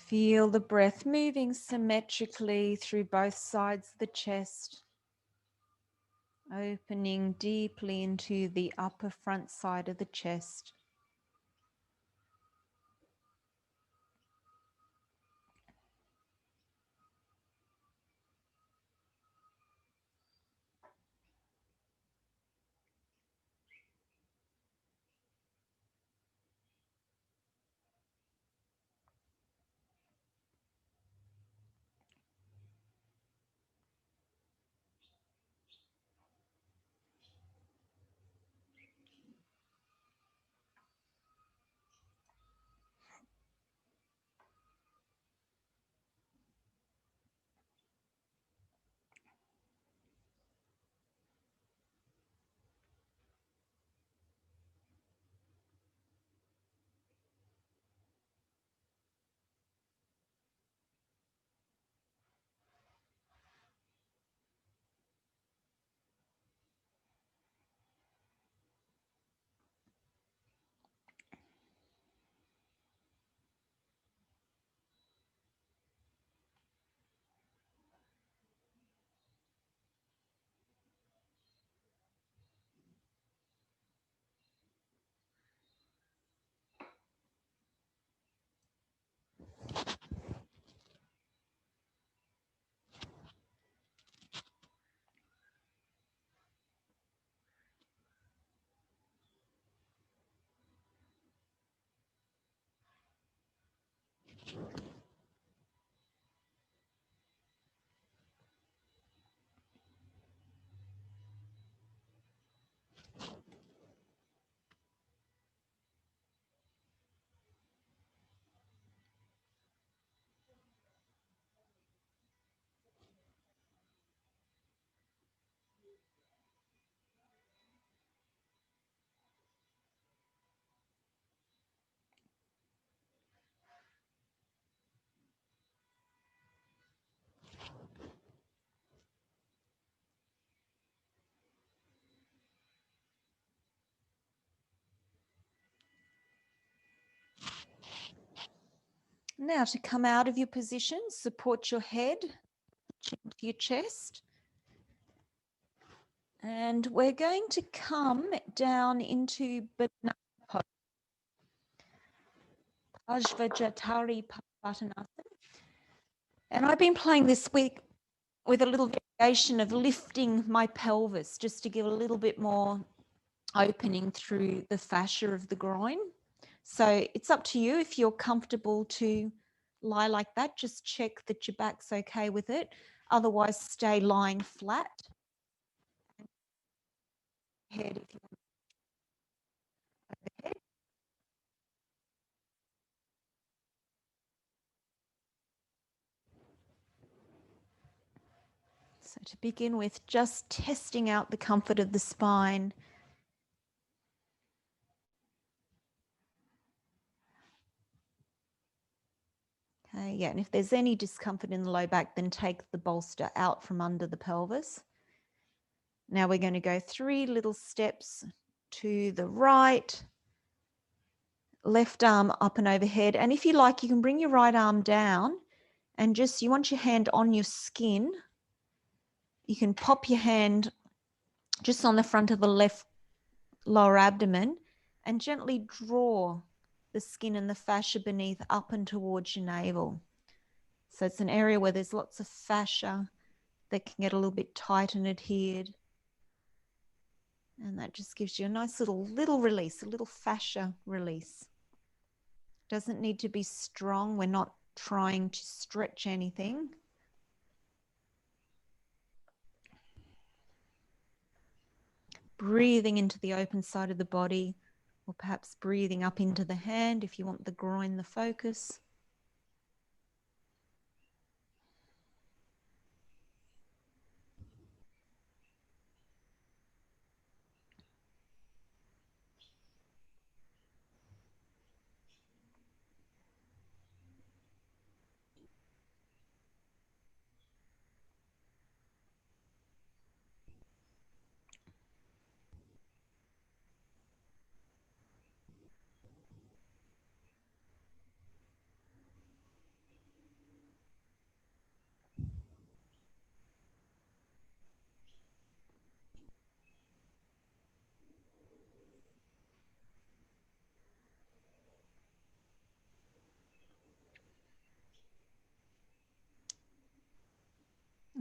Feel the breath moving symmetrically through both sides of the chest, opening deeply into the upper front side of the chest. Now to come out of your position, support your head to your chest. And we're going to come down into banana pose, Pajvajatari Padmasana. And I've been playing this week with a little variation of lifting my pelvis just to give a little bit more opening through the fascia of the groin. So it's up to you if you're comfortable to lie like that. Just check that your back's okay with it. Otherwise, stay lying flat. Head if you want overhead. So to begin with, just testing out the comfort of the spine. Okay, yeah, and if there's any discomfort in the low back, then take the bolster out from under the pelvis. Now we're going to go 3 little steps to the right, left arm up and overhead. And if you like, you can bring your right arm down and just, you want your hand on your skin. You can pop your hand just on the front of the left lower abdomen and gently draw the skin and the fascia beneath up and towards your navel. So it's an area where there's lots of fascia that can get a little bit tight and adhered. And that just gives you a nice little release, a little fascia release. Doesn't need to be strong. We're not trying to stretch anything. Breathing into the open side of the body, or perhaps breathing up into the hand if you want the groin the focus.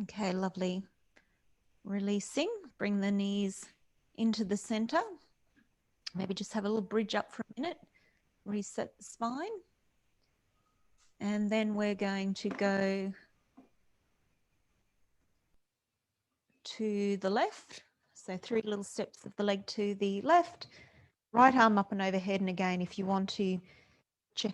Okay, lovely. Releasing, bring the knees into the center. Maybe just have a little bridge up for a minute. Reset the spine. And then we're going to go to the left. So 3 little steps of the leg to the left. Right arm up and overhead. And again, if you want to check.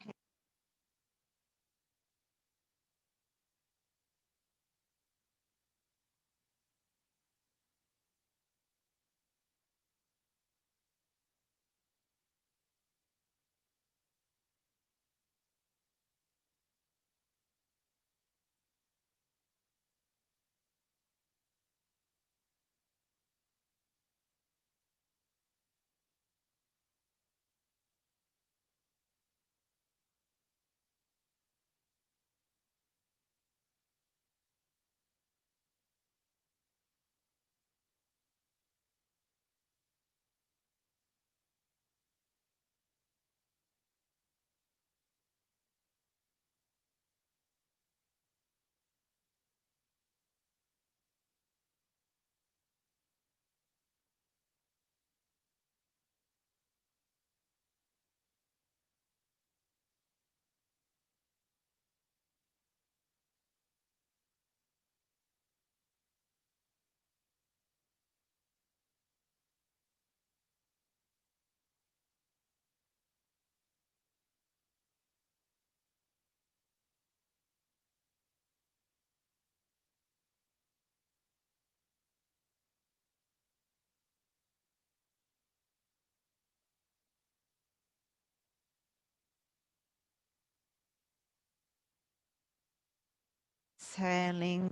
Exhaling.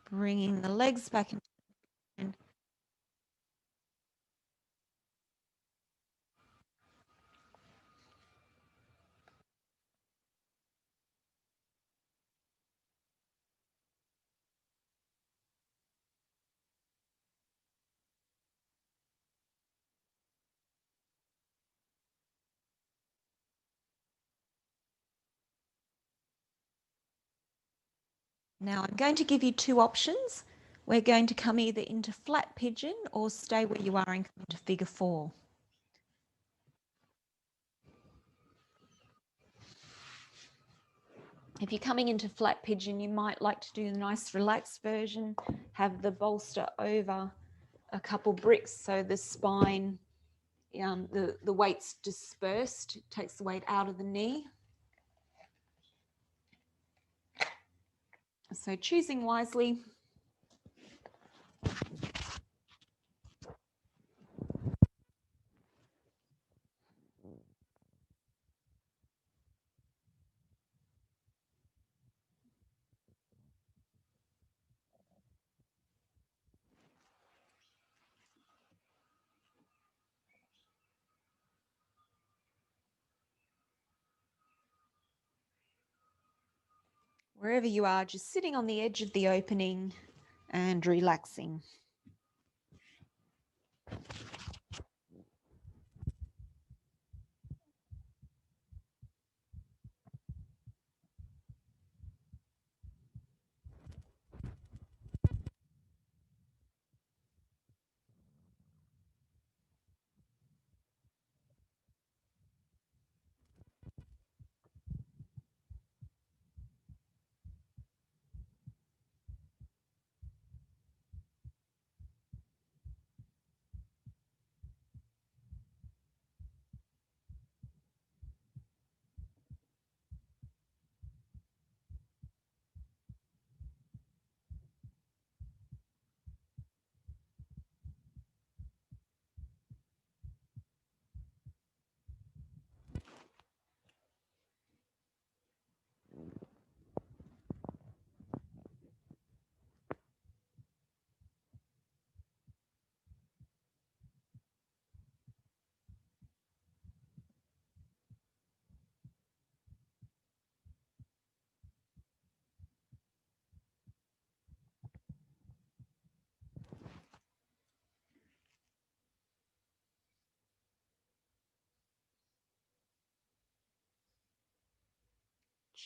Bringing the legs back in. Now I'm going to give you 2 options. We're going to come either into flat pigeon or stay where you are and come into figure 4. If you're coming into flat pigeon, you might like to do the nice relaxed version, have the bolster over a couple bricks so the spine, the weight's dispersed, it takes the weight out of the knee. So choosing wisely. Wherever you are, just sitting on the edge of the opening and relaxing.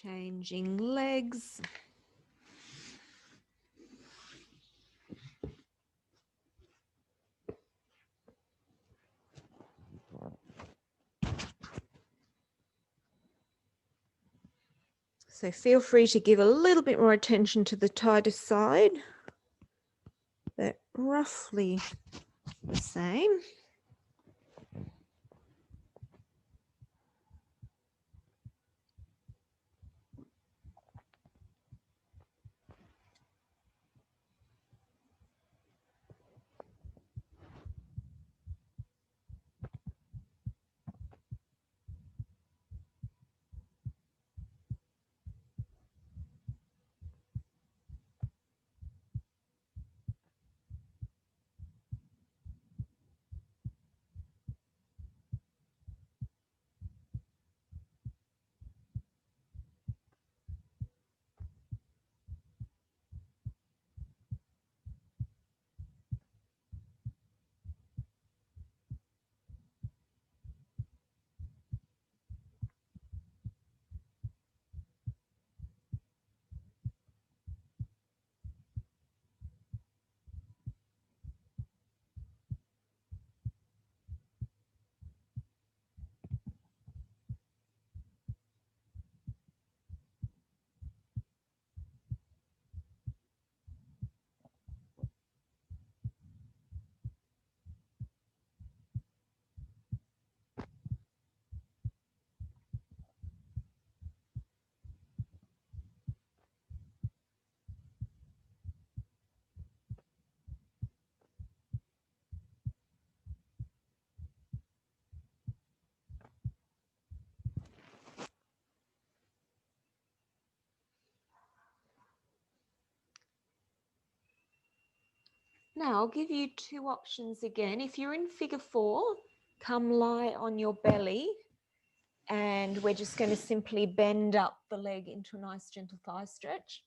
Changing legs. So feel free to give a little bit more attention to the tighter side. They're roughly the same. Now I'll give you two options again. If you're in figure 4, come lie on your belly, and we're just going to simply bend up the leg into a nice gentle thigh stretch.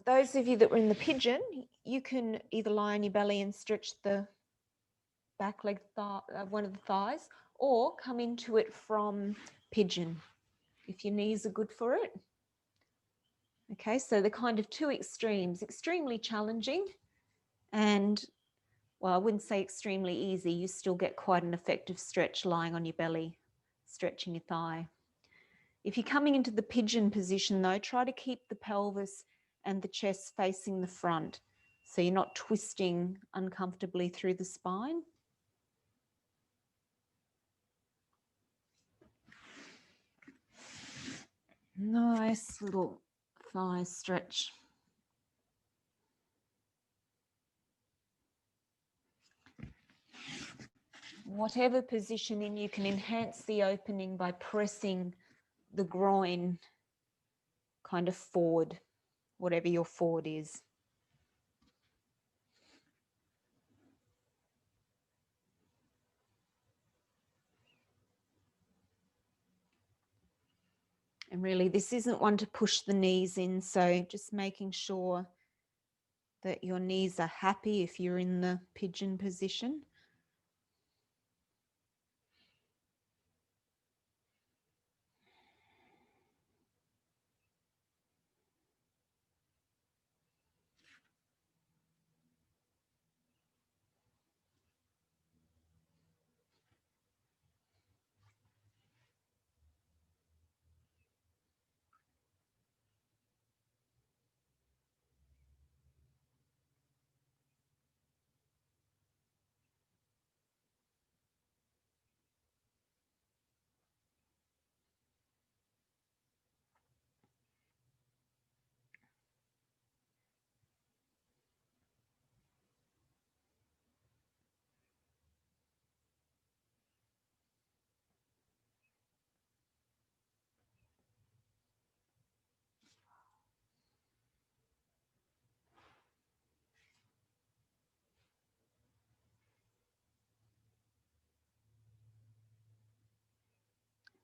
Those of you that were in the pigeon, you can either lie on your belly and stretch the back leg, one of the thighs, or come into it from pigeon if your knees are good for it. Okay, so the kind of two extremes, extremely challenging and, well, I wouldn't say extremely easy. You still get quite an effective stretch lying on your belly, stretching your thigh. If you're coming into the pigeon position though, try to keep the pelvis and the chest facing the front so you're not twisting uncomfortably through the spine. Nice little thigh stretch. Whatever positioning, you can enhance the opening by pressing the groin kind of forward, whatever your forward is. And really, this isn't one to push the knees in, so just making sure that your knees are happy if you're in the pigeon position.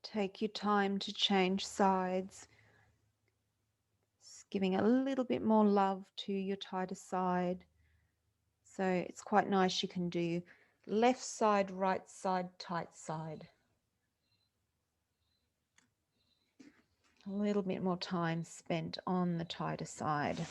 Take your time to change sides. Just giving a little bit more love to your tighter side. So it's quite nice. You can do left side, right side, tight side. A little bit more time spent on the tighter side.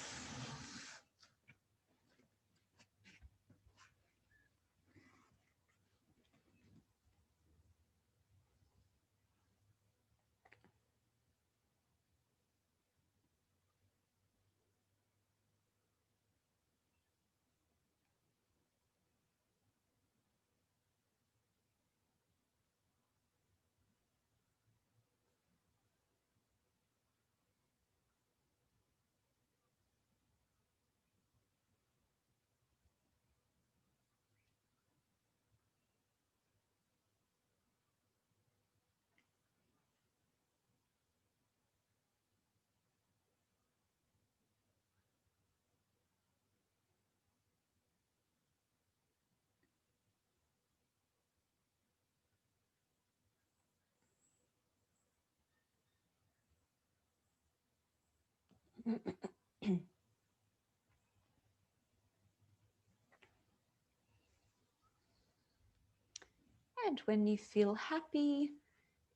And when you feel happy,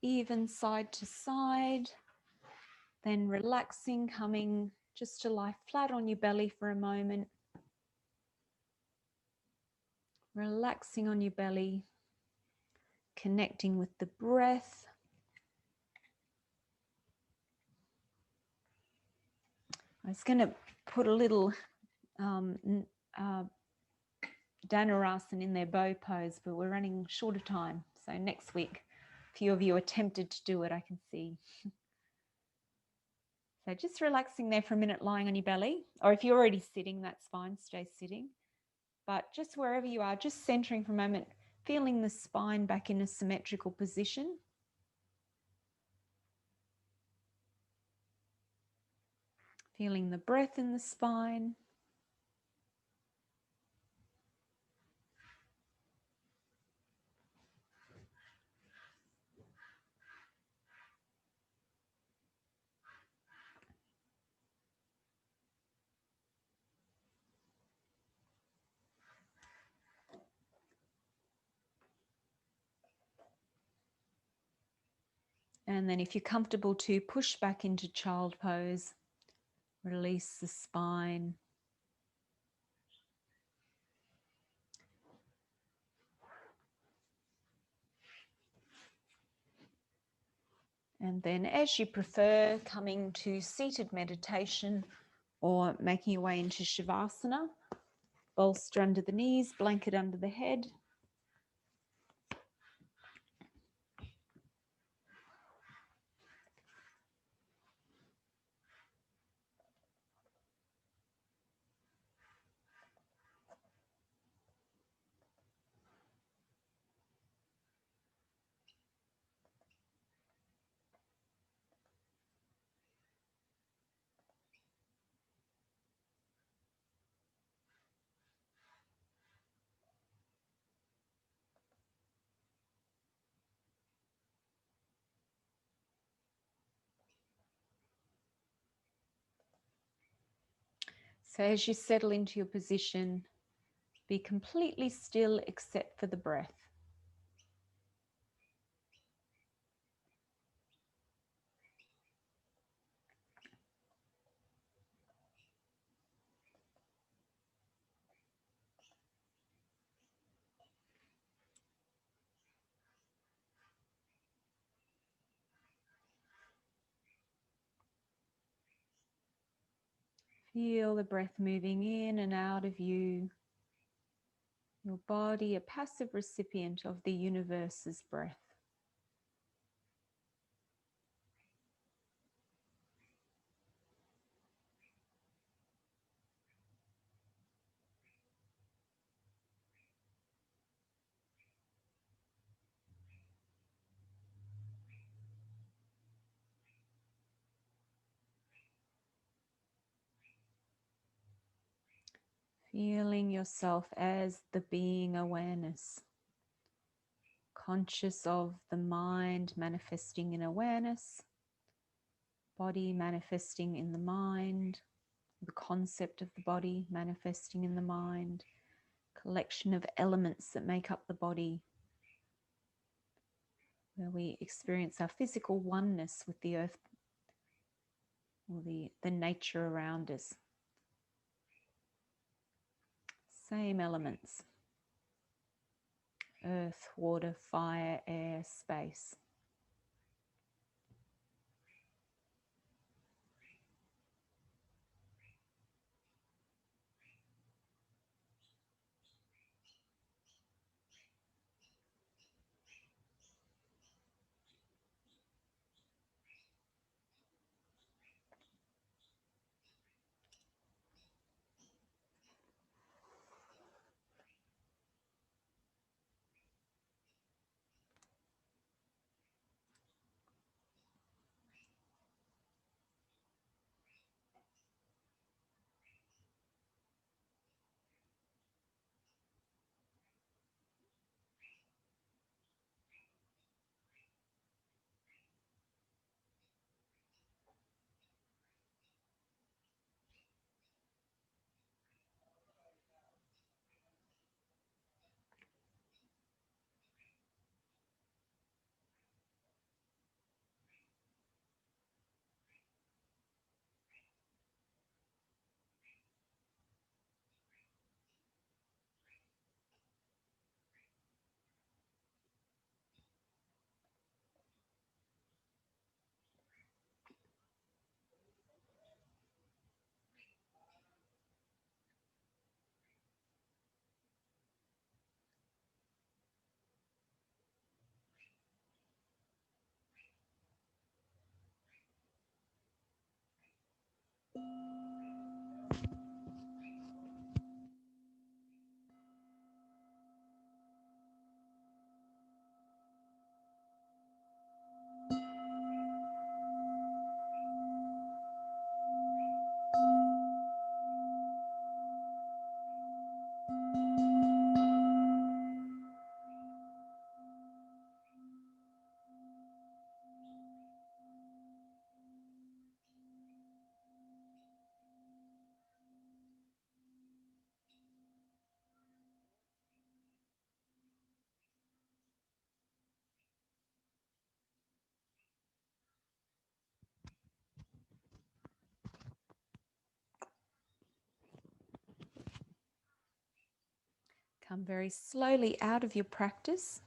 even side to side, then relaxing, coming just to lie flat on your belly for a moment. Relaxing on your belly, connecting with the breath. I was going to put a little Dhanurasana in their bow pose, but we're running short of time. So next week, a few of you attempted to do it, I can see. So just relaxing there for a minute, lying on your belly, or if you're already sitting, that's fine, stay sitting. But just wherever you are, just centering for a moment, feeling the spine back in a symmetrical position. Feeling the breath in the spine. And then if you're comfortable to push back into child pose, release the spine. And then as you prefer, coming to seated meditation or making your way into Shavasana, bolster under the knees, blanket under the head. So as you settle into your position, be completely still except for the breath. Feel the breath moving in and out of you. Your body, a passive recipient of the universe's breath. Feeling yourself as the being awareness. Conscious of the mind manifesting in awareness, body manifesting in the mind, the concept of the body manifesting in the mind, collection of elements that make up the body, where we experience our physical oneness with the earth or the nature around us. Same elements: earth, water, fire, air, space. Come very slowly out of your practice.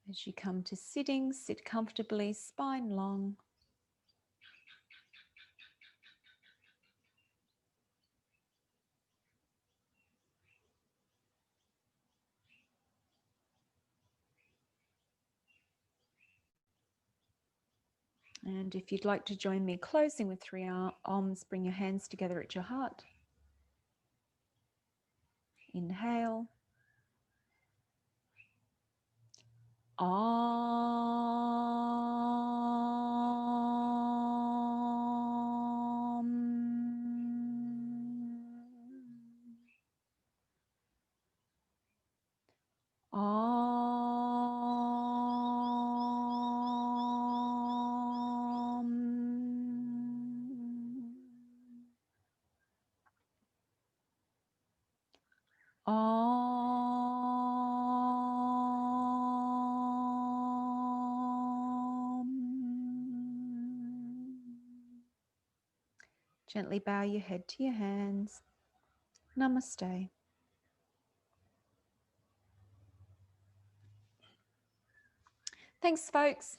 As you come to sitting, sit comfortably, spine long. And if you'd like to join me closing with three arms, bring your hands together at your heart. Inhale. Om. Gently bow your head to your hands. Namaste. Thanks, folks.